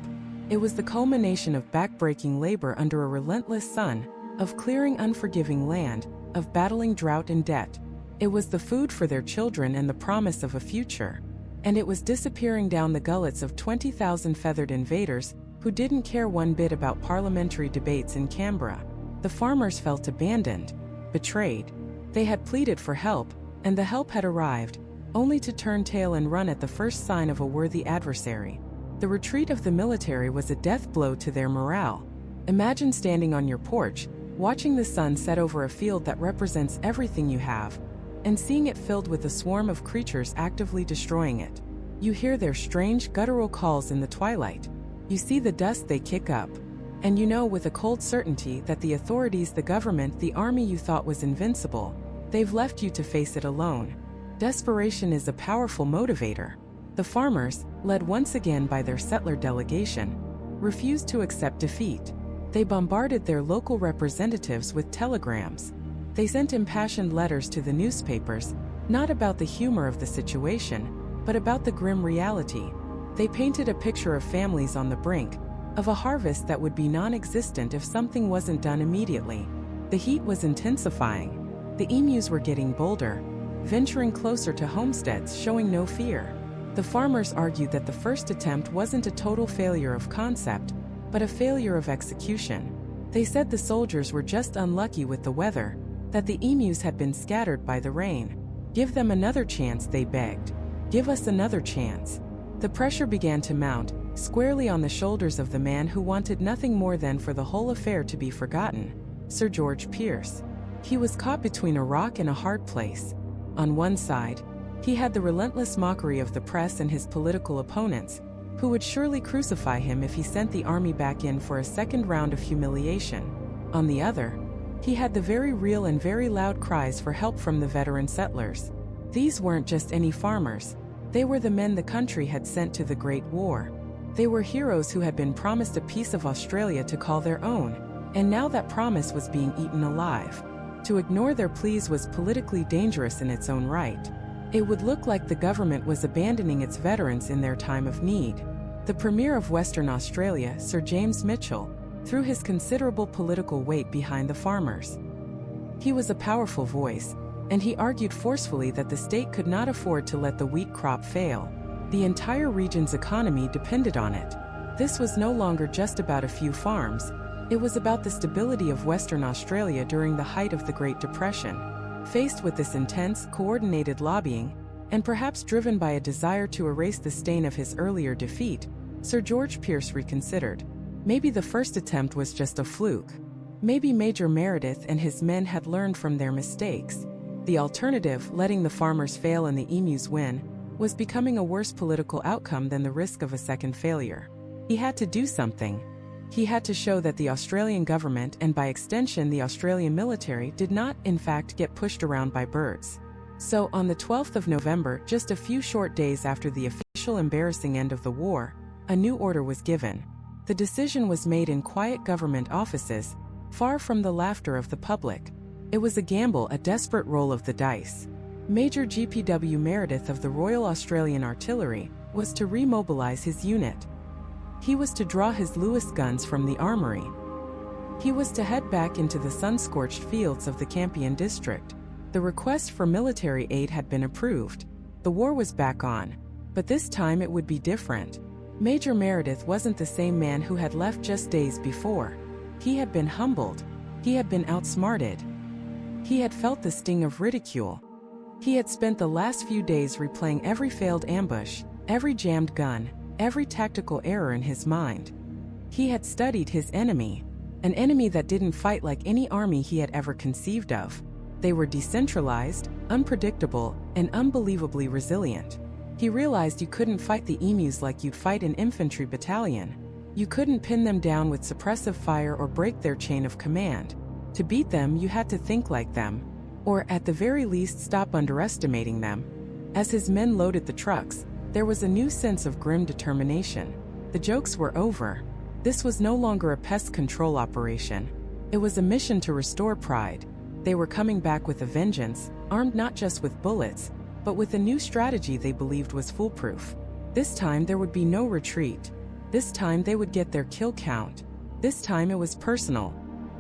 It was the culmination of backbreaking labor under a relentless sun, of clearing unforgiving land, of battling drought and debt. It was the food for their children and the promise of a future. And it was disappearing down the gullets of 20,000 feathered invaders who didn't care one bit about parliamentary debates in Canberra. The farmers felt abandoned, betrayed. They had pleaded for help, and the help had arrived, only to turn tail and run at the first sign of a worthy adversary. The retreat of the military was a death blow to their morale. Imagine standing on your porch, watching the sun set over a field that represents everything you have, and seeing it filled with a swarm of creatures actively destroying it. You hear their strange, guttural calls in the twilight. You see the dust they kick up. And you know with a cold certainty that the authorities, the government, the army you thought was invincible, they've left you to face it alone. Desperation is a powerful motivator. The farmers, led once again by their settler delegation, refused to accept defeat. They bombarded their local representatives with telegrams. They sent impassioned letters to the newspapers, not about the humor of the situation, but about the grim reality. They painted a picture of families on the brink, of a harvest that would be non-existent if something wasn't done immediately. The heat was intensifying. The emus were getting bolder, venturing closer to homesteads, showing no fear. The farmers argued that the first attempt wasn't a total failure of concept, but a failure of execution. They said the soldiers were just unlucky with the weather, that the emus had been scattered by the rain. Give them another chance, they begged. Give us another chance. The pressure began to mount, squarely on the shoulders of the man who wanted nothing more than for the whole affair to be forgotten, Sir George Pierce. He was caught between a rock and a hard place. On one side, he had the relentless mockery of the press and his political opponents, who would surely crucify him if he sent the army back in for a second round of humiliation. On the other, he had the very real and very loud cries for help from the veteran settlers. These weren't just any farmers. They were the men the country had sent to the Great War. They were heroes who had been promised a piece of Australia to call their own, and now that promise was being eaten alive. To ignore their pleas was politically dangerous in its own right. It would look like the government was abandoning its veterans in their time of need. The Premier of Western Australia, Sir James Mitchell, threw his considerable political weight behind the farmers. He was a powerful voice, and he argued forcefully that the state could not afford to let the wheat crop fail. The entire region's economy depended on it. This was no longer just about a few farms. It was about the stability of Western Australia during the height of the Great Depression. Faced with this intense, coordinated lobbying, and perhaps driven by a desire to erase the stain of his earlier defeat, Sir George Pierce reconsidered. Maybe the first attempt was just a fluke. Maybe Major Meredith and his men had learned from their mistakes. The alternative, letting the farmers fail and the emus win, was becoming a worse political outcome than the risk of a second failure. He had to do something. He had to show that the Australian government, and by extension the Australian military, did not, in fact, get pushed around by birds. So, on the 12th of November, just a few short days after the official embarrassing end of the war, a new order was given. The decision was made in quiet government offices, far from the laughter of the public. It was a gamble, a desperate roll of the dice. Major G.P.W. Meredith of the Royal Australian Artillery was to remobilize his unit. He was to draw his Lewis guns from the armory. He was to head back into the sun-scorched fields of the Campion district. The request for military aid had been approved. The war was back on. But this time it would be different. Major Meredith wasn't the same man who had left just days before. He had been humbled. He had been outsmarted. He had felt the sting of ridicule. He had spent the last few days replaying every failed ambush, every jammed gun, every tactical error in his mind. He had studied his enemy, an enemy that didn't fight like any army he had ever conceived of. They were decentralized, unpredictable, and unbelievably resilient. He realized you couldn't fight the emus like you'd fight an infantry battalion. You couldn't pin them down with suppressive fire or break their chain of command. To beat them, you had to think like them, or at the very least stop underestimating them. As his men loaded the trucks, there was a new sense of grim determination. The jokes were over. This was no longer a pest control operation. It was a mission to restore pride. They were coming back with a vengeance, armed not just with bullets, but with a new strategy they believed was foolproof. This time there would be no retreat. This time they would get their kill count. This time it was personal.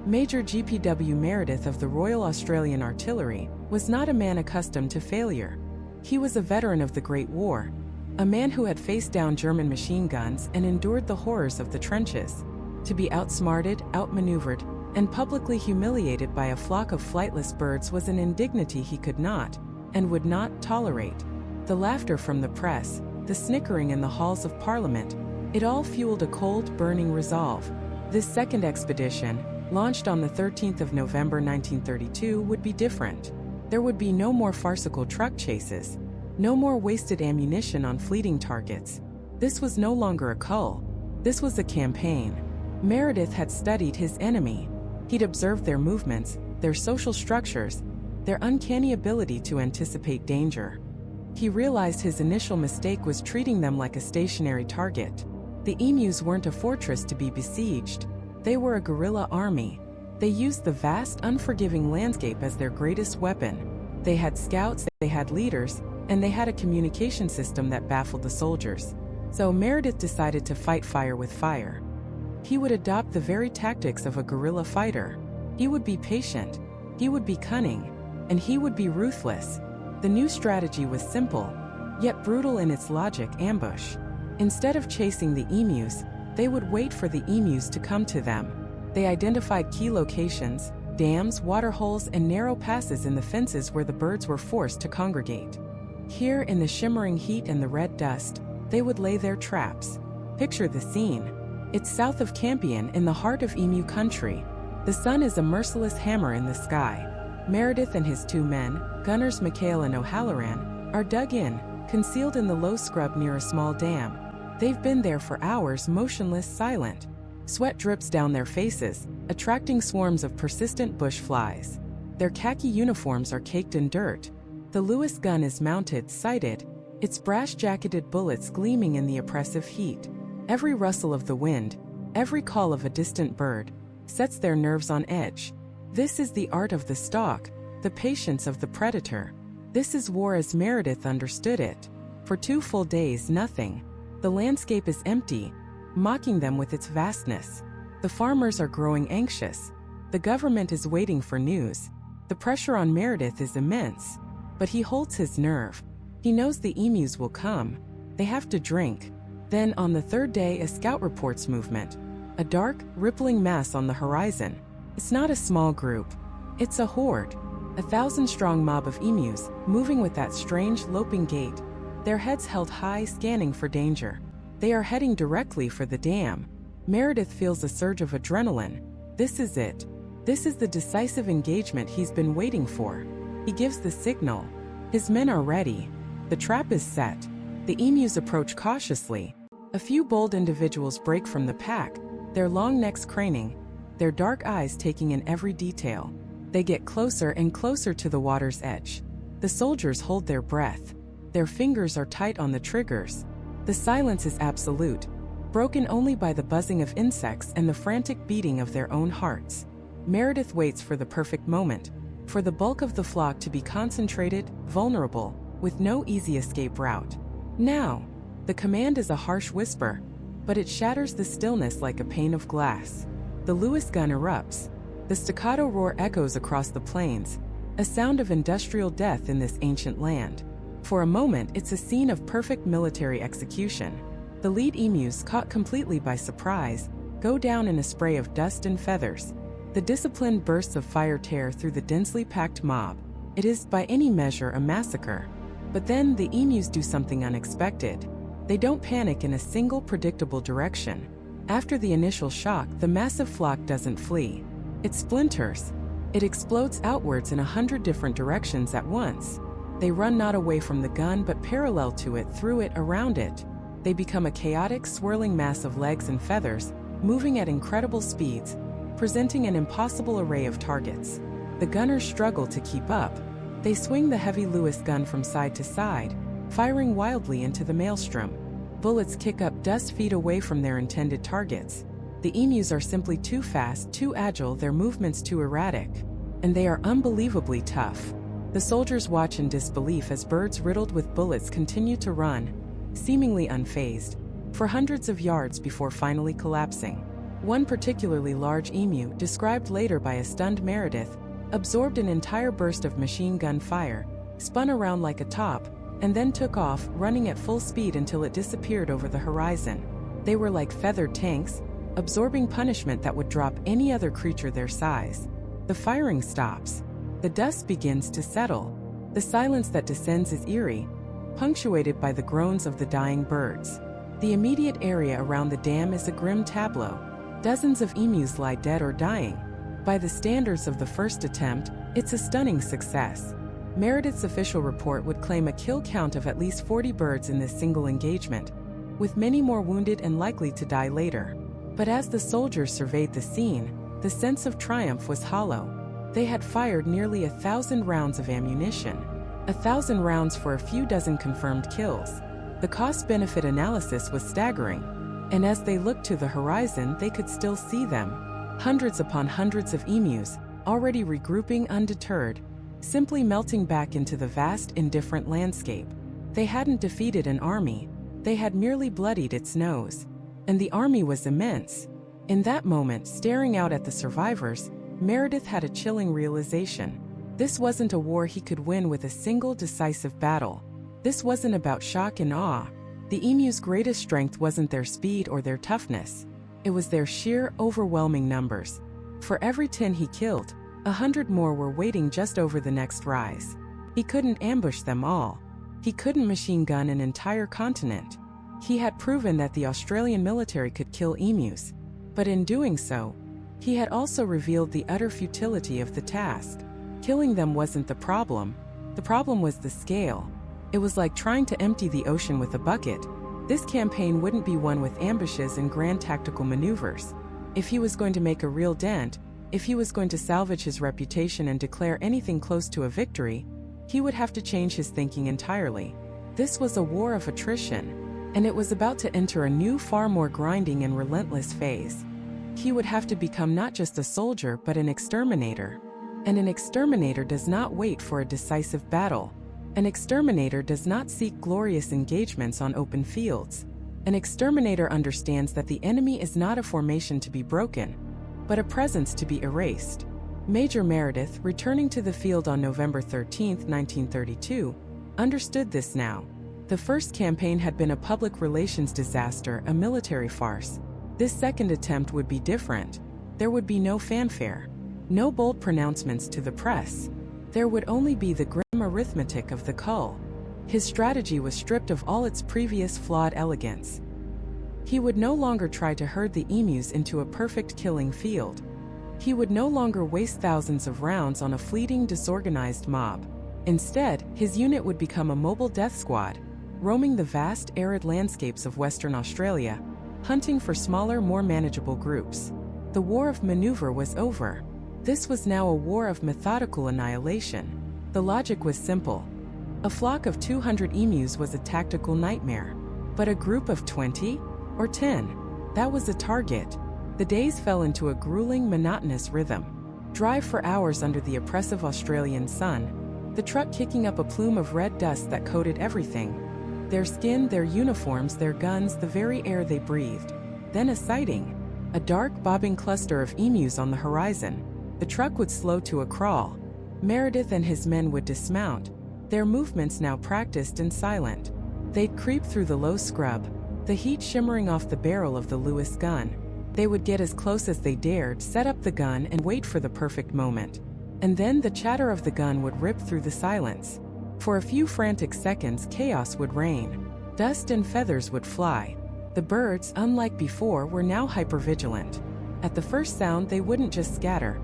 Major GPW Meredith of the Royal Australian Artillery was not a man accustomed to failure. He was a veteran of the Great War, a man who had faced down German machine guns and endured the horrors of the trenches. To be outsmarted, outmaneuvered, and publicly humiliated by a flock of flightless birds was an indignity he could not, and would not, tolerate. The laughter from the press, the snickering in the halls of Parliament, it all fueled a cold, burning resolve. This second expedition, launched on the 13th of November 1932, would be different. There would be no more farcical truck chases, no more wasted ammunition on fleeting targets. This was no longer a cull. This was a campaign. Meredith had studied his enemy. He'd observed their movements, their social structures, their uncanny ability to anticipate danger. He realized his initial mistake was treating them like a stationary target. The emus weren't a fortress to be besieged. They were a guerrilla army. They used the vast, unforgiving landscape as their greatest weapon. They had scouts, they had leaders, and they had a communication system that baffled the soldiers. So Meredith decided to fight fire with fire. He would adopt the very tactics of a guerrilla fighter. He would be patient, he would be cunning, and he would be ruthless. The new strategy was simple, yet brutal in its logic: ambush. Instead of chasing the emus, they would wait for the emus to come to them. They identified key locations, dams, water holes, and narrow passes in the fences where the birds were forced to congregate. Here, in the shimmering heat and the red dust, they would lay their traps. Picture the scene. It's south of Campion, in the heart of emu country. The sun is a merciless hammer in the sky. Meredith and his two men, gunners McHale and O'Halloran, are dug in, concealed in the low scrub near a small dam. They've been there for hours, motionless, silent. Sweat drips down their faces, attracting swarms of persistent bush flies. Their khaki uniforms are caked in dirt. The Lewis gun is mounted, sighted, its brass-jacketed bullets gleaming in the oppressive heat. Every rustle of the wind, every call of a distant bird, sets their nerves on edge. This is the art of the stalk, the patience of the predator. This is war as Meredith understood it. For 2 full days, nothing. The landscape is empty, mocking them with its vastness. The farmers are growing anxious. The government is waiting for news. The pressure on Meredith is immense. But he holds his nerve. He knows the emus will come. They have to drink. Then, on the 3rd day, a scout reports movement. A dark, rippling mass on the horizon. It's not a small group. It's a horde. 1,000-strong mob of emus, moving with that strange, loping gait. Their heads held high, scanning for danger. They are heading directly for the dam. Meredith feels a surge of adrenaline. This is it. This is the decisive engagement he's been waiting for. He gives the signal. His men are ready. The trap is set. The emus approach cautiously. A few bold individuals break from the pack, their long necks craning, their dark eyes taking in every detail. They get closer and closer to the water's edge. The soldiers hold their breath. Their fingers are tight on the triggers. The silence is absolute, broken only by the buzzing of insects and the frantic beating of their own hearts. Meredith waits for the perfect moment, for the bulk of the flock to be concentrated, vulnerable, with no easy escape route. Now! The command is a harsh whisper, but it shatters the stillness like a pane of glass. The Lewis gun erupts. The staccato roar echoes across the plains, a sound of industrial death in this ancient land. For a moment, it's a scene of perfect military execution. The lead emus, caught completely by surprise, go down in a spray of dust and feathers. The disciplined bursts of fire tear through the densely packed mob. It is, by any measure, a massacre. But then the emus do something unexpected. They don't panic in a single predictable direction. After the initial shock, the massive flock doesn't flee. It splinters. It explodes outwards in 100 different directions at once. They run not away from the gun but parallel to it, through it, around it. They become a chaotic, swirling mass of legs and feathers, moving at incredible speeds, presenting an impossible array of targets. The gunners struggle to keep up. They swing the heavy Lewis gun from side to side, firing wildly into the maelstrom. Bullets kick up dust feet away from their intended targets. The emus are simply too fast, too agile, their movements too erratic. And they are unbelievably tough. The soldiers watch in disbelief as birds riddled with bullets continue to run, seemingly unfazed, for hundreds of yards before finally collapsing. One particularly large emu, described later by a stunned Meredith, absorbed an entire burst of machine gun fire, spun around like a top, and then took off, running at full speed until it disappeared over the horizon. They were like feathered tanks, absorbing punishment that would drop any other creature their size. The firing stops. The dust begins to settle. The silence that descends is eerie, punctuated by the groans of the dying birds. The immediate area around the dam is a grim tableau. Dozens of emus lie dead or dying. By the standards of the first attempt, it's a stunning success. Meredith's official report would claim a kill count of at least 40 birds in this single engagement, with many more wounded and likely to die later. But as the soldiers surveyed the scene, the sense of triumph was hollow. They had fired nearly 1,000 rounds of ammunition. 1,000 rounds for a few dozen confirmed kills. The cost-benefit analysis was staggering, and as they looked to the horizon, they could still see them. Hundreds upon hundreds of emus, already regrouping undeterred, simply melting back into the vast, indifferent landscape. They hadn't defeated an army, they had merely bloodied its nose. And the army was immense. In that moment, staring out at the survivors, Meredith had a chilling realization. This wasn't a war he could win with a single decisive battle. This wasn't about shock and awe. The emu's greatest strength wasn't their speed or their toughness. It was their sheer, overwhelming numbers. For every 10 he killed, 100 more were waiting just over the next rise. He couldn't ambush them all. He couldn't machine gun an entire continent. He had proven that the Australian military could kill emus. But in doing so, he had also revealed the utter futility of the task. Killing them wasn't the problem was the scale. It was like trying to empty the ocean with a bucket. This campaign wouldn't be won with ambushes and grand tactical maneuvers. If he was going to make a real dent, if he was going to salvage his reputation and declare anything close to a victory, he would have to change his thinking entirely. This was a war of attrition, and it was about to enter a new, far more grinding and relentless phase. He would have to become not just a soldier but an exterminator. And an exterminator does not wait for a decisive battle. An exterminator does not seek glorious engagements on open fields. An exterminator understands that the enemy is not a formation to be broken, but a presence to be erased. Major Meredith, returning to the field on November 13, 1932, understood this now. The first campaign had been a public relations disaster, a military farce. This second attempt would be different. There would be no fanfare, no bold pronouncements to the press. There would only be the grim arithmetic of the cull. His strategy was stripped of all its previous flawed elegance. He would no longer try to herd the emus into a perfect killing field. He would no longer waste thousands of rounds on a fleeting, disorganized mob. Instead, his unit would become a mobile death squad, roaming the vast, arid landscapes of Western Australia, hunting for smaller, more manageable groups. The war of maneuver was over. This was now a war of methodical annihilation. The logic was simple. A flock of 200 emus was a tactical nightmare. But a group of 20? Or 10? That was a target. The days fell into a grueling, monotonous rhythm. Drive for hours under the oppressive Australian sun, the truck kicking up a plume of red dust that coated everything. Their skin, their uniforms, their guns, the very air they breathed. Then a sighting. A dark, bobbing cluster of emus on the horizon. The truck would slow to a crawl. Meredith and his men would dismount, their movements now practiced and silent. They'd creep through the low scrub, the heat shimmering off the barrel of the Lewis gun. They would get as close as they dared, set up the gun, and wait for the perfect moment. And then the chatter of the gun would rip through the silence. For a few frantic seconds, chaos would reign. Dust and feathers would fly. The birds, unlike before, were now hypervigilant. At the first sound, they wouldn't just scatter.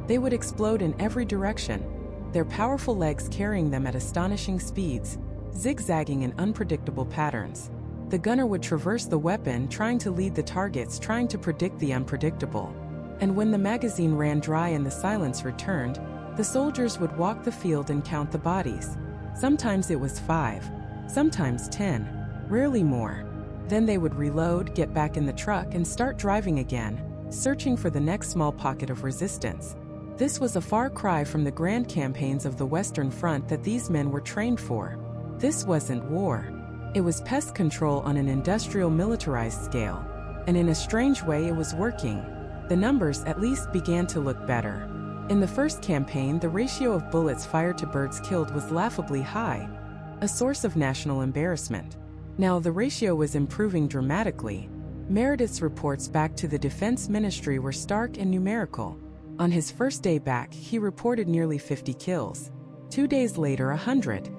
They would explode in every direction, their powerful legs carrying them at astonishing speeds, zigzagging in unpredictable patterns. The gunner would traverse the weapon, trying to lead the targets, trying to predict the unpredictable. And when the magazine ran dry and the silence returned, the soldiers would walk the field and count the bodies. Sometimes it was 5, sometimes 10, rarely more. Then they would reload, get back in the truck, and start driving again, searching for the next small pocket of resistance. This was a far cry from the grand campaigns of the Western Front that these men were trained for. This wasn't war. It was pest control on an industrial militarized scale. And in a strange way, it was working. The numbers at least began to look better. In the first campaign, the ratio of bullets fired to birds killed was laughably high, a source of national embarrassment. Now the ratio was improving dramatically. Meredith's reports back to the Defense Ministry were stark and numerical. On his first day back, he reported nearly 50 kills. 2 days later, 100.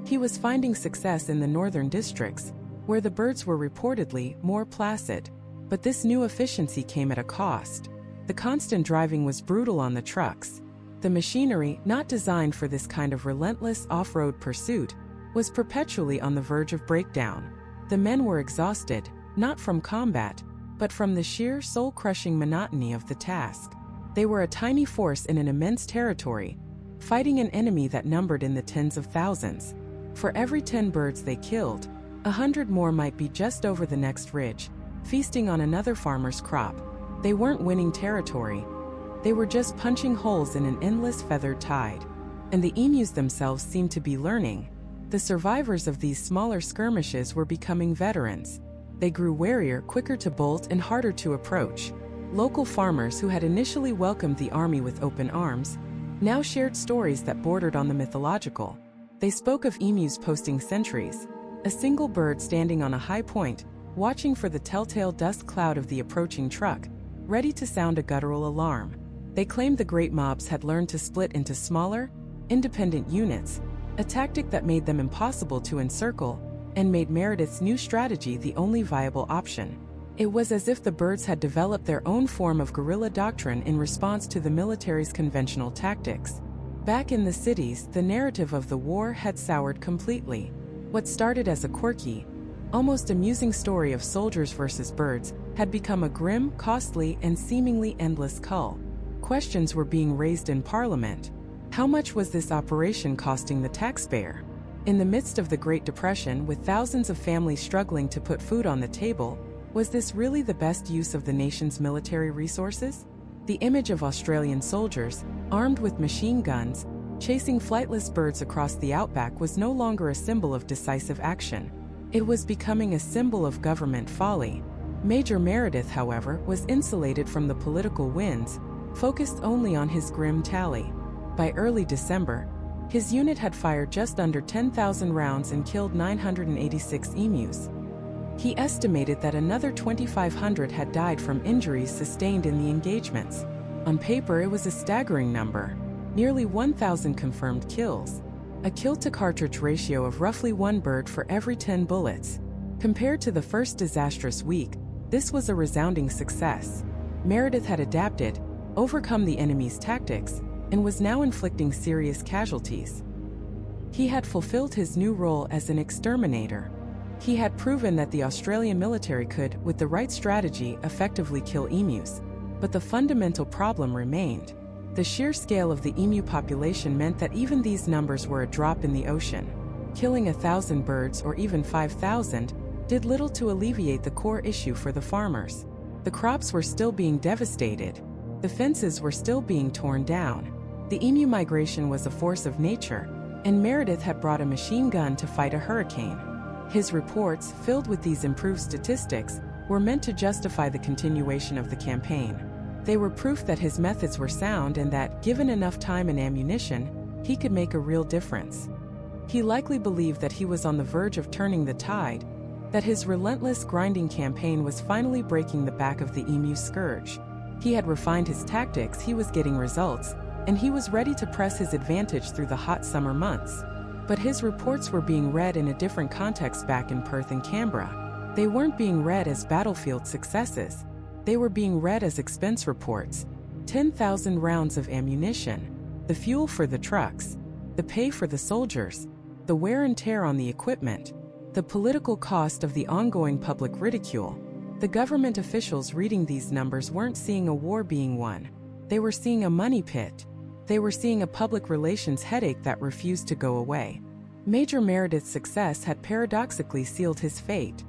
He was finding success in the northern districts, where the birds were reportedly more placid. But this new efficiency came at a cost. The constant driving was brutal on the trucks. The machinery, not designed for this kind of relentless off-road pursuit, was perpetually on the verge of breakdown. The men were exhausted, not from combat, but from the sheer soul-crushing monotony of the task. They were a tiny force in an immense territory, fighting an enemy that numbered in the tens of thousands. For every 10 birds they killed, 100 more might be just over the next ridge, feasting on another farmer's crop. They weren't winning territory. They were just punching holes in an endless feathered tide. And the emus themselves seemed to be learning. The survivors of these smaller skirmishes were becoming veterans. They grew warier, quicker to bolt, and harder to approach. Local farmers who had initially welcomed the army with open arms now shared stories that bordered on the mythological. They spoke of emus posting sentries, a single bird standing on a high point, watching for the telltale dust cloud of the approaching truck, ready to sound a guttural alarm. They claimed the great mobs had learned to split into smaller, independent units, a tactic that made them impossible to encircle and made Meredith's new strategy the only viable option. It was as if the birds had developed their own form of guerrilla doctrine in response to the military's conventional tactics. Back in the cities, the narrative of the war had soured completely. What started as a quirky, almost amusing story of soldiers versus birds had become a grim, costly, and seemingly endless cull. Questions were being raised in Parliament. How much was this operation costing the taxpayer? In the midst of the Great Depression, with thousands of families struggling to put food on the table, was this really the best use of the nation's military resources? The image of Australian soldiers, armed with machine guns, chasing flightless birds across the outback was no longer a symbol of decisive action. It was becoming a symbol of government folly. Major Meredith, however, was insulated from the political winds, focused only on his grim tally. By early December, his unit had fired just under 10,000 rounds and killed 986 emus. He estimated that another 2,500 had died from injuries sustained in the engagements. On paper, it was a staggering number, nearly 1,000 confirmed kills, a kill-to-cartridge ratio of roughly 1 bird for every 10 bullets. Compared to the first disastrous week, this was a resounding success. Meredith had adapted, overcome the enemy's tactics, and was now inflicting serious casualties. He had fulfilled his new role as an exterminator. He had proven that the Australian military could, with the right strategy, effectively kill emus. But the fundamental problem remained. The sheer scale of the emu population meant that even these numbers were a drop in the ocean. Killing 1,000 birds, or even 5,000, did little to alleviate the core issue for the farmers. The crops were still being devastated. The fences were still being torn down. The emu migration was a force of nature, and Meredith had brought a machine gun to fight a hurricane. His reports, filled with these improved statistics, were meant to justify the continuation of the campaign. They were proof that his methods were sound and that, given enough time and ammunition, he could make a real difference. He likely believed that he was on the verge of turning the tide, that his relentless grinding campaign was finally breaking the back of the emu scourge. He had refined his tactics, he was getting results, and he was ready to press his advantage through the hot summer months. But his reports were being read in a different context back in Perth and Canberra. They weren't being read as battlefield successes. They were being read as expense reports. 10,000 rounds of ammunition, the fuel for the trucks, the pay for the soldiers, the wear and tear on the equipment, the political cost of the ongoing public ridicule. The government officials reading these numbers weren't seeing a war being won. They were seeing a money pit. They were seeing a public relations headache that refused to go away. Major Meredith's success had paradoxically sealed his fate.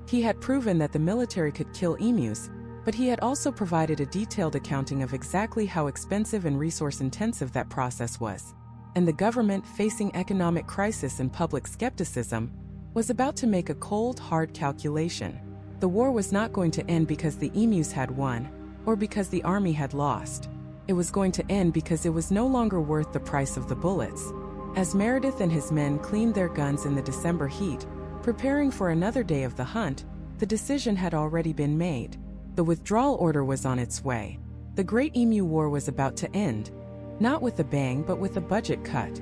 He had proven that the military could kill emus, but he had also provided a detailed accounting of exactly how expensive and resource-intensive that process was. And the government, facing economic crisis and public skepticism, was about to make a cold, hard calculation. The war was not going to end because the emus had won, or because the army had lost. It was going to end because it was no longer worth the price of the bullets. As Meredith and his men cleaned their guns in the December heat, preparing for another day of the hunt, the decision had already been made. The withdrawal order was on its way. The Great Emu War was about to end, not with a bang but with a budget cut.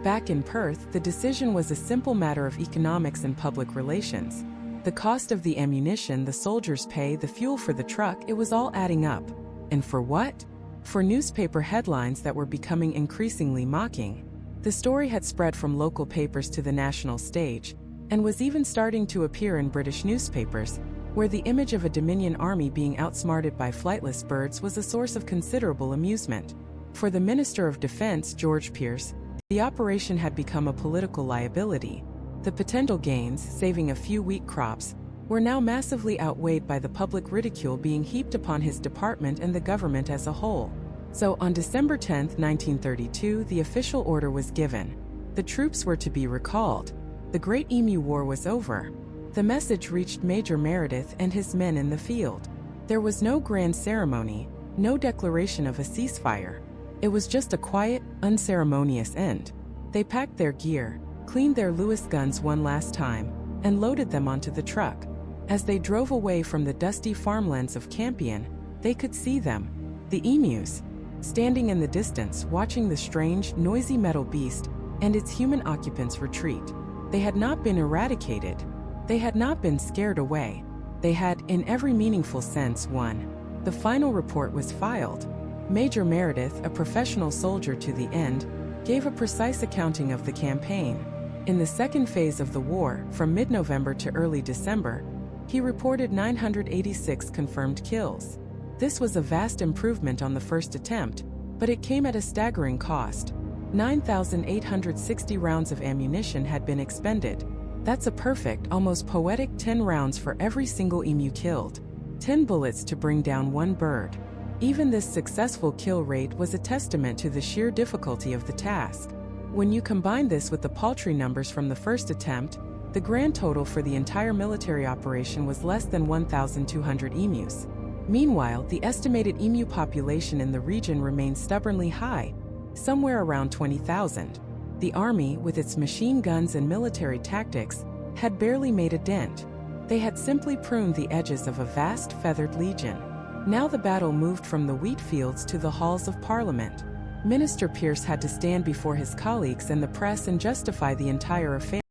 Back in Perth, the decision was a simple matter of economics and public relations. The cost of the ammunition, the soldiers' pay, the fuel for the truck, it was all adding up. And for what? For newspaper headlines that were becoming increasingly mocking. The story had spread from local papers to the national stage, and was even starting to appear in British newspapers, where the image of a Dominion army being outsmarted by flightless birds was a source of considerable amusement. For the Minister of Defense, George Pearce, the operation had become a political liability. The potential gains, saving a few wheat crops, were now massively outweighed by the public ridicule being heaped upon his department and the government as a whole. So on December 10, 1932, the official order was given. The troops were to be recalled. The Great Emu War was over. The message reached Major Meredith and his men in the field. There was no grand ceremony, no declaration of a ceasefire. It was just a quiet, unceremonious end. They packed their gear, cleaned their Lewis guns one last time, and loaded them onto the truck. As they drove away from the dusty farmlands of Campion, they could see them, the emus, standing in the distance watching the strange, noisy metal beast and its human occupants retreat. They had not been eradicated. They had not been scared away. They had, in every meaningful sense, won. The final report was filed. Major Meredith, a professional soldier to the end, gave a precise accounting of the campaign. In the second phase of the war, from mid-November to early December, he reported 986 confirmed kills. This was a vast improvement on the first attempt, but it came at a staggering cost. 9,860 rounds of ammunition had been expended. That's a perfect, almost poetic 10 rounds for every single emu killed. 10 bullets to bring down one bird. Even this successful kill rate was a testament to the sheer difficulty of the task. When you combine this with the paltry numbers from the first attempt, the grand total for the entire military operation was less than 1,200 emus. Meanwhile, the estimated emu population in the region remained stubbornly high, somewhere around 20,000. The army, with its machine guns and military tactics, had barely made a dent. They had simply pruned the edges of a vast feathered legion. Now the battle moved from the wheat fields to the halls of Parliament. Minister Pearce had to stand before his colleagues and the press and justify the entire affair.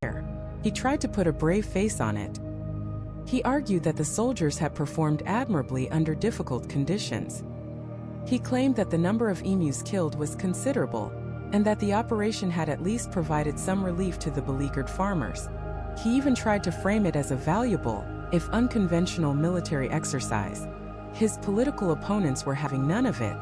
He tried to put a brave face on it. He argued that the soldiers had performed admirably under difficult conditions. He claimed that the number of emus killed was considerable, and that the operation had at least provided some relief to the beleaguered farmers. He even tried to frame it as a valuable, if unconventional, military exercise. His political opponents were having none of it.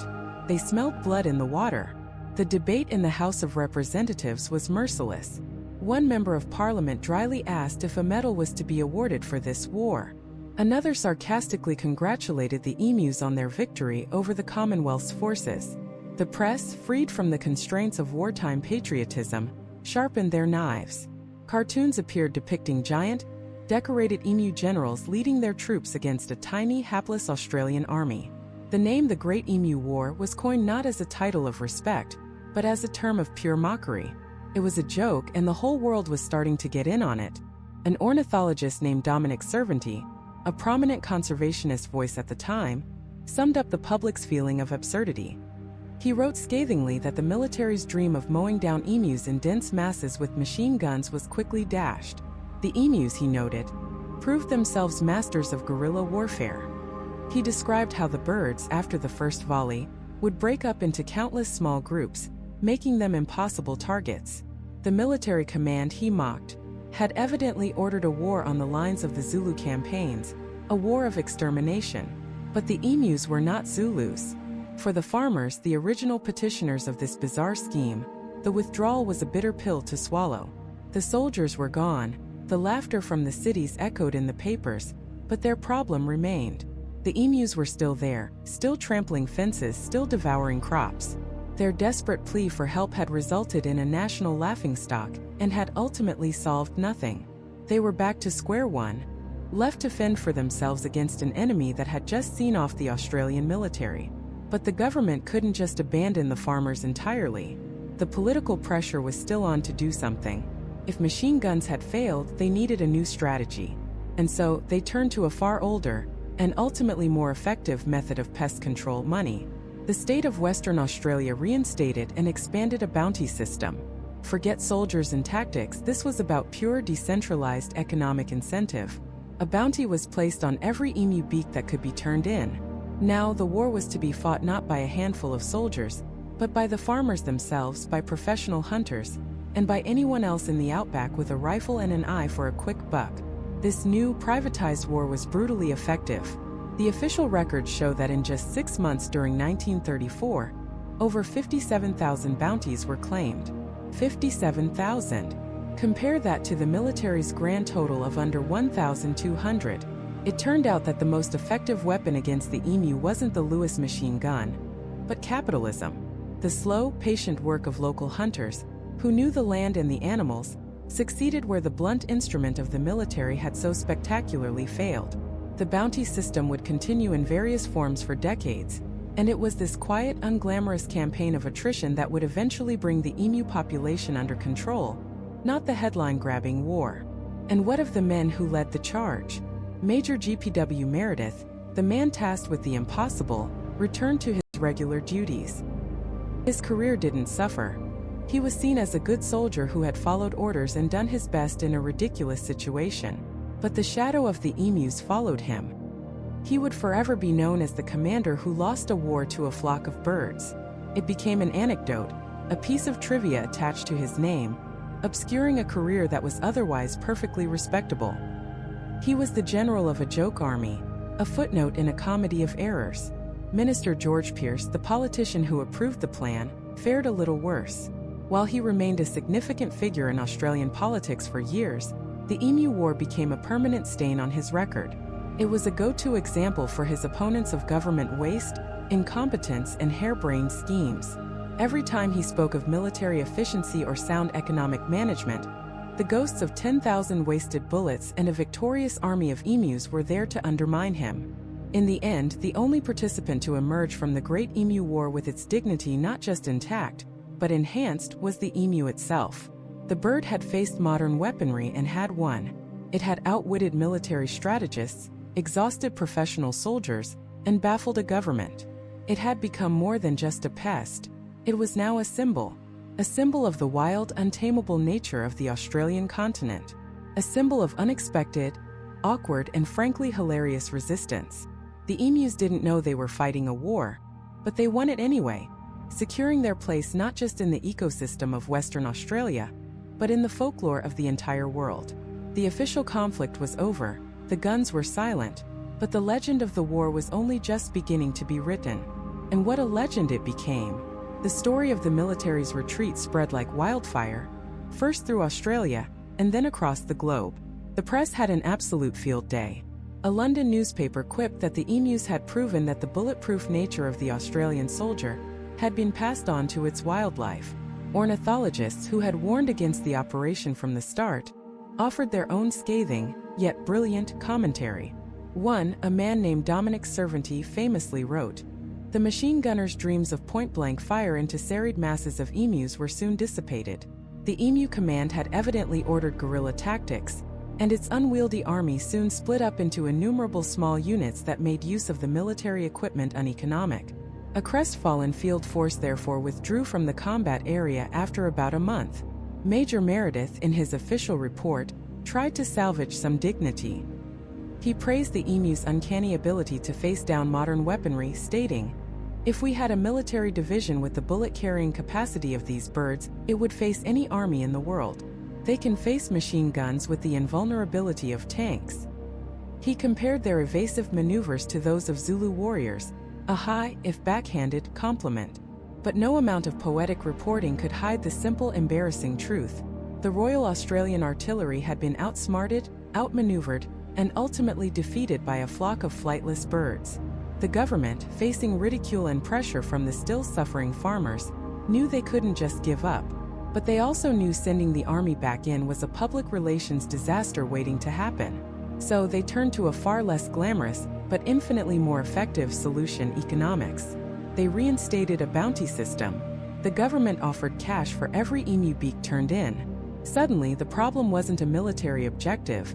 They smelled blood in the water. The debate in the House of Representatives was merciless. One member of Parliament dryly asked if a medal was to be awarded for this war. Another sarcastically congratulated the emus on their victory over the Commonwealth's forces. The press, freed from the constraints of wartime patriotism, sharpened their knives. Cartoons appeared depicting giant, decorated emu generals leading their troops against a tiny, hapless Australian army. The name The Great Emu War was coined not as a title of respect, but as a term of pure mockery. It was a joke, and the whole world was starting to get in on it. An ornithologist named Dominic Cervanti, a prominent conservationist voice at the time, summed up the public's feeling of absurdity. He wrote scathingly that the military's dream of mowing down emus in dense masses with machine guns was quickly dashed. The emus, he noted, proved themselves masters of guerrilla warfare. He described how the birds, after the first volley, would break up into countless small groups, making them impossible targets. The military command, he mocked, had evidently ordered a war on the lines of the Zulu campaigns, a war of extermination. But the emus were not Zulus. For the farmers, the original petitioners of this bizarre scheme, the withdrawal was a bitter pill to swallow. The soldiers were gone, the laughter from the cities echoed in the papers, but their problem remained. The emus were still there, still trampling fences, still devouring crops. Their desperate plea for help had resulted in a national laughingstock and had ultimately solved nothing. They were back to square one, left to fend for themselves against an enemy that had just seen off the Australian military. But the government couldn't just abandon the farmers entirely. The political pressure was still on to do something. If machine guns had failed, they needed a new strategy. And so, they turned to a far older, and ultimately more effective method of pest control: money. The state of Western Australia reinstated and expanded a bounty system. Forget soldiers and tactics, this was about pure decentralized economic incentive. A bounty was placed on every emu beak that could be turned in. Now the war was to be fought not by a handful of soldiers, but by the farmers themselves, by professional hunters, and by anyone else in the outback with a rifle and an eye for a quick buck. This new, privatized war was brutally effective. The official records show that in just 6 months during 1934, over 57,000 bounties were claimed. 57,000. Compare that to the military's grand total of under 1,200. It turned out that the most effective weapon against the emu wasn't the Lewis machine gun, but capitalism. The slow, patient work of local hunters, who knew the land and the animals, succeeded where the blunt instrument of the military had so spectacularly failed. The bounty system would continue in various forms for decades, and it was this quiet, unglamorous campaign of attrition that would eventually bring the emu population under control, not the headline-grabbing war. And what of the men who led the charge? Major G.P.W. Meredith, the man tasked with the impossible, returned to his regular duties. His career didn't suffer. He was seen as a good soldier who had followed orders and done his best in a ridiculous situation. But the shadow of the emus followed him. He would forever be known as the commander who lost a war to a flock of birds. It became an anecdote, a piece of trivia attached to his name, obscuring a career that was otherwise perfectly respectable. He was the general of a joke army, a footnote in a comedy of errors. Minister George Pearce, the politician who approved the plan, fared a little worse. While he remained a significant figure in Australian politics for years, the Emu War became a permanent stain on his record. It was a go-to example for his opponents of government waste, incompetence, and harebrained schemes. Every time he spoke of military efficiency or sound economic management, the ghosts of 10,000 wasted bullets and a victorious army of emus were there to undermine him. In the end, the only participant to emerge from the Great Emu War with its dignity not just intact, but enhanced, was the emu itself. The bird had faced modern weaponry and had won. It had outwitted military strategists, exhausted professional soldiers, and baffled a government. It had become more than just a pest. It was now a symbol of the wild, untamable nature of the Australian continent, a symbol of unexpected, awkward, and frankly hilarious resistance. The emus didn't know they were fighting a war, but they won it anyway, securing their place not just in the ecosystem of Western Australia, but in the folklore of the entire world. The official conflict was over, the guns were silent, but the legend of the war was only just beginning to be written. And what a legend it became! The story of the military's retreat spread like wildfire, first through Australia, and then across the globe. The press had an absolute field day. A London newspaper quipped that the emus had proven that the bulletproof nature of the Australian soldier had been passed on to its wildlife. Ornithologists who had warned against the operation from the start offered their own scathing, yet brilliant, commentary. A man named Dominic Cervanti famously wrote, "The machine gunner's dreams of point-blank fire into serried masses of emus were soon dissipated. The emu command had evidently ordered guerrilla tactics, and its unwieldy army soon split up into innumerable small units that made use of the military equipment uneconomic. A crestfallen field force therefore withdrew from the combat area after about a month. Major Meredith, in his official report, tried to salvage some dignity. He praised the emu's uncanny ability to face down modern weaponry, stating, "If we had a military division with the bullet-carrying capacity of these birds, it would face any army in the world. They can face machine guns with the invulnerability of tanks." He compared their evasive maneuvers to those of Zulu warriors, a high, if backhanded, compliment. But no amount of poetic reporting could hide the simple, embarrassing truth. The Royal Australian Artillery had been outsmarted, outmaneuvered, and ultimately defeated by a flock of flightless birds. The government, facing ridicule and pressure from the still suffering farmers, knew they couldn't just give up. But they also knew sending the army back in was a public relations disaster waiting to happen. So they turned to a far less glamorous, but infinitely more effective solution: economics. They reinstated a bounty system. The government offered cash for every emu beak turned in. Suddenly, the problem wasn't a military objective.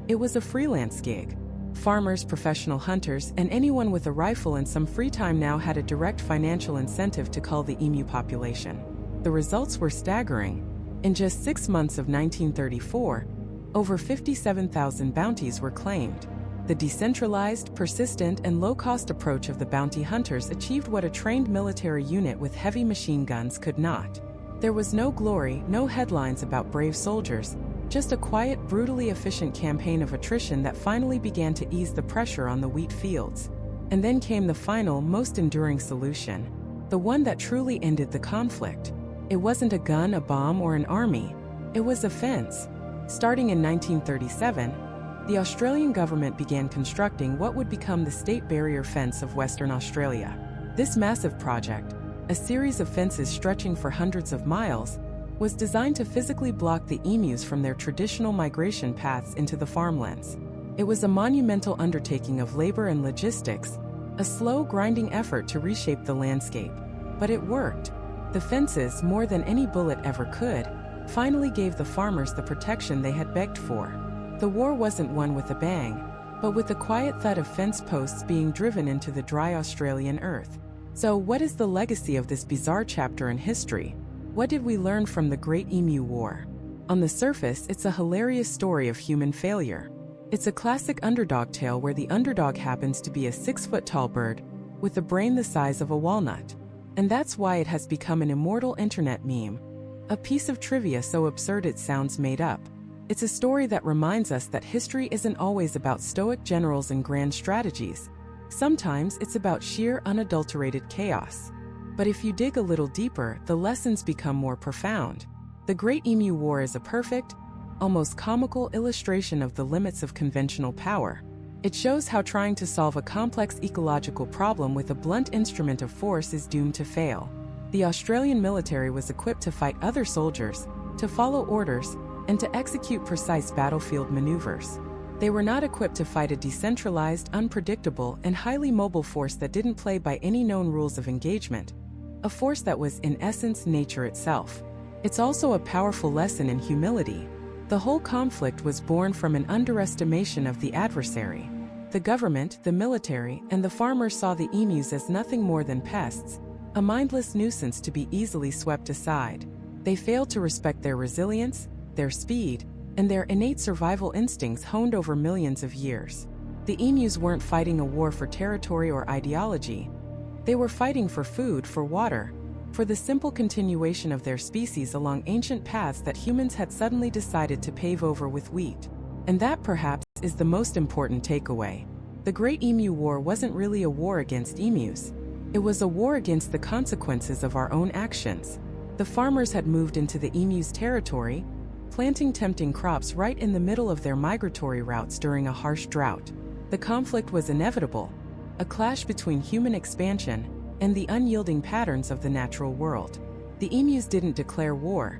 It was a freelance gig. Farmers, professional hunters, and anyone with a rifle and some free time now had a direct financial incentive to cull the emu population. The results were staggering. In just 6 months of 1934, over 57,000 bounties were claimed. The decentralized, persistent, and low-cost approach of the bounty hunters achieved what a trained military unit with heavy machine guns could not. There was no glory, no headlines about brave soldiers, just a quiet, brutally efficient campaign of attrition that finally began to ease the pressure on the wheat fields. And then came the final, most enduring solution, the one that truly ended the conflict. It wasn't a gun, a bomb, or an army. It was a fence. Starting in 1937, the Australian government began constructing what would become the State Barrier Fence of Western Australia. This massive project, a series of fences stretching for hundreds of miles, was designed to physically block the emus from their traditional migration paths into the farmlands. It was a monumental undertaking of labor and logistics, a slow, grinding effort to reshape the landscape. But it worked. The fences, more than any bullet ever could, finally gave the farmers the protection they had begged for. The war wasn't won with a bang, but with the quiet thud of fence posts being driven into the dry Australian earth. So what is the legacy of this bizarre chapter in history? What did we learn from the Great Emu War? On the surface, it's a hilarious story of human failure. It's a classic underdog tale where the underdog happens to be a 6-foot-tall bird with a brain the size of a walnut. And that's why it has become an immortal internet meme. A piece of trivia so absurd it sounds made up. It's a story that reminds us that history isn't always about stoic generals and grand strategies. Sometimes it's about sheer, unadulterated chaos. But if you dig a little deeper, the lessons become more profound. The Great Emu War is a perfect, almost comical illustration of the limits of conventional power. It shows how trying to solve a complex ecological problem with a blunt instrument of force is doomed to fail. The Australian military was equipped to fight other soldiers, to follow orders, and to execute precise battlefield maneuvers. They were not equipped to fight a decentralized, unpredictable, and highly mobile force that didn't play by any known rules of engagement. A force that was, in essence, nature itself. It's also a powerful lesson in humility. The whole conflict was born from an underestimation of the adversary. The government, the military, and the farmers saw the emus as nothing more than pests, a mindless nuisance to be easily swept aside. They failed to respect their resilience, their speed, and their innate survival instincts honed over millions of years. The emus weren't fighting a war for territory or ideology. They were fighting for food, for water, for the simple continuation of their species along ancient paths that humans had suddenly decided to pave over with wheat. And that, perhaps, is the most important takeaway. The Great Emu War wasn't really a war against emus. It was a war against the consequences of our own actions. The farmers had moved into the emus' territory, planting tempting crops right in the middle of their migratory routes during a harsh drought. The conflict was inevitable, a clash between human expansion and the unyielding patterns of the natural world. The emus didn't declare war.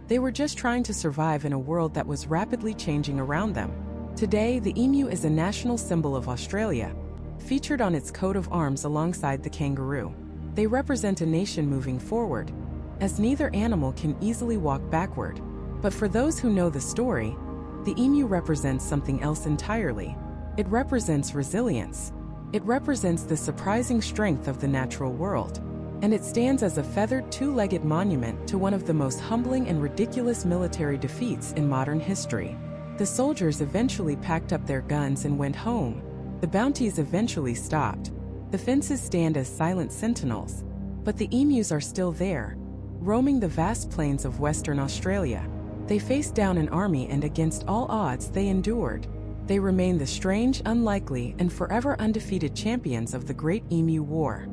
They were just trying to survive in a world that was rapidly changing around them. Today, the emu is a national symbol of Australia, featured on its coat of arms alongside the kangaroo. They represent a nation moving forward, as neither animal can easily walk backward. But for those who know the story, the emu represents something else entirely. It represents resilience. It represents the surprising strength of the natural world. And it stands as a feathered two-legged monument to one of the most humbling and ridiculous military defeats in modern history. The soldiers eventually packed up their guns and went home. The bounties eventually stopped. The fences stand as silent sentinels. But the emus are still there, roaming the vast plains of Western Australia. They faced down an army, and against all odds they endured. They remain the strange, unlikely, and forever undefeated champions of the Great Emu War.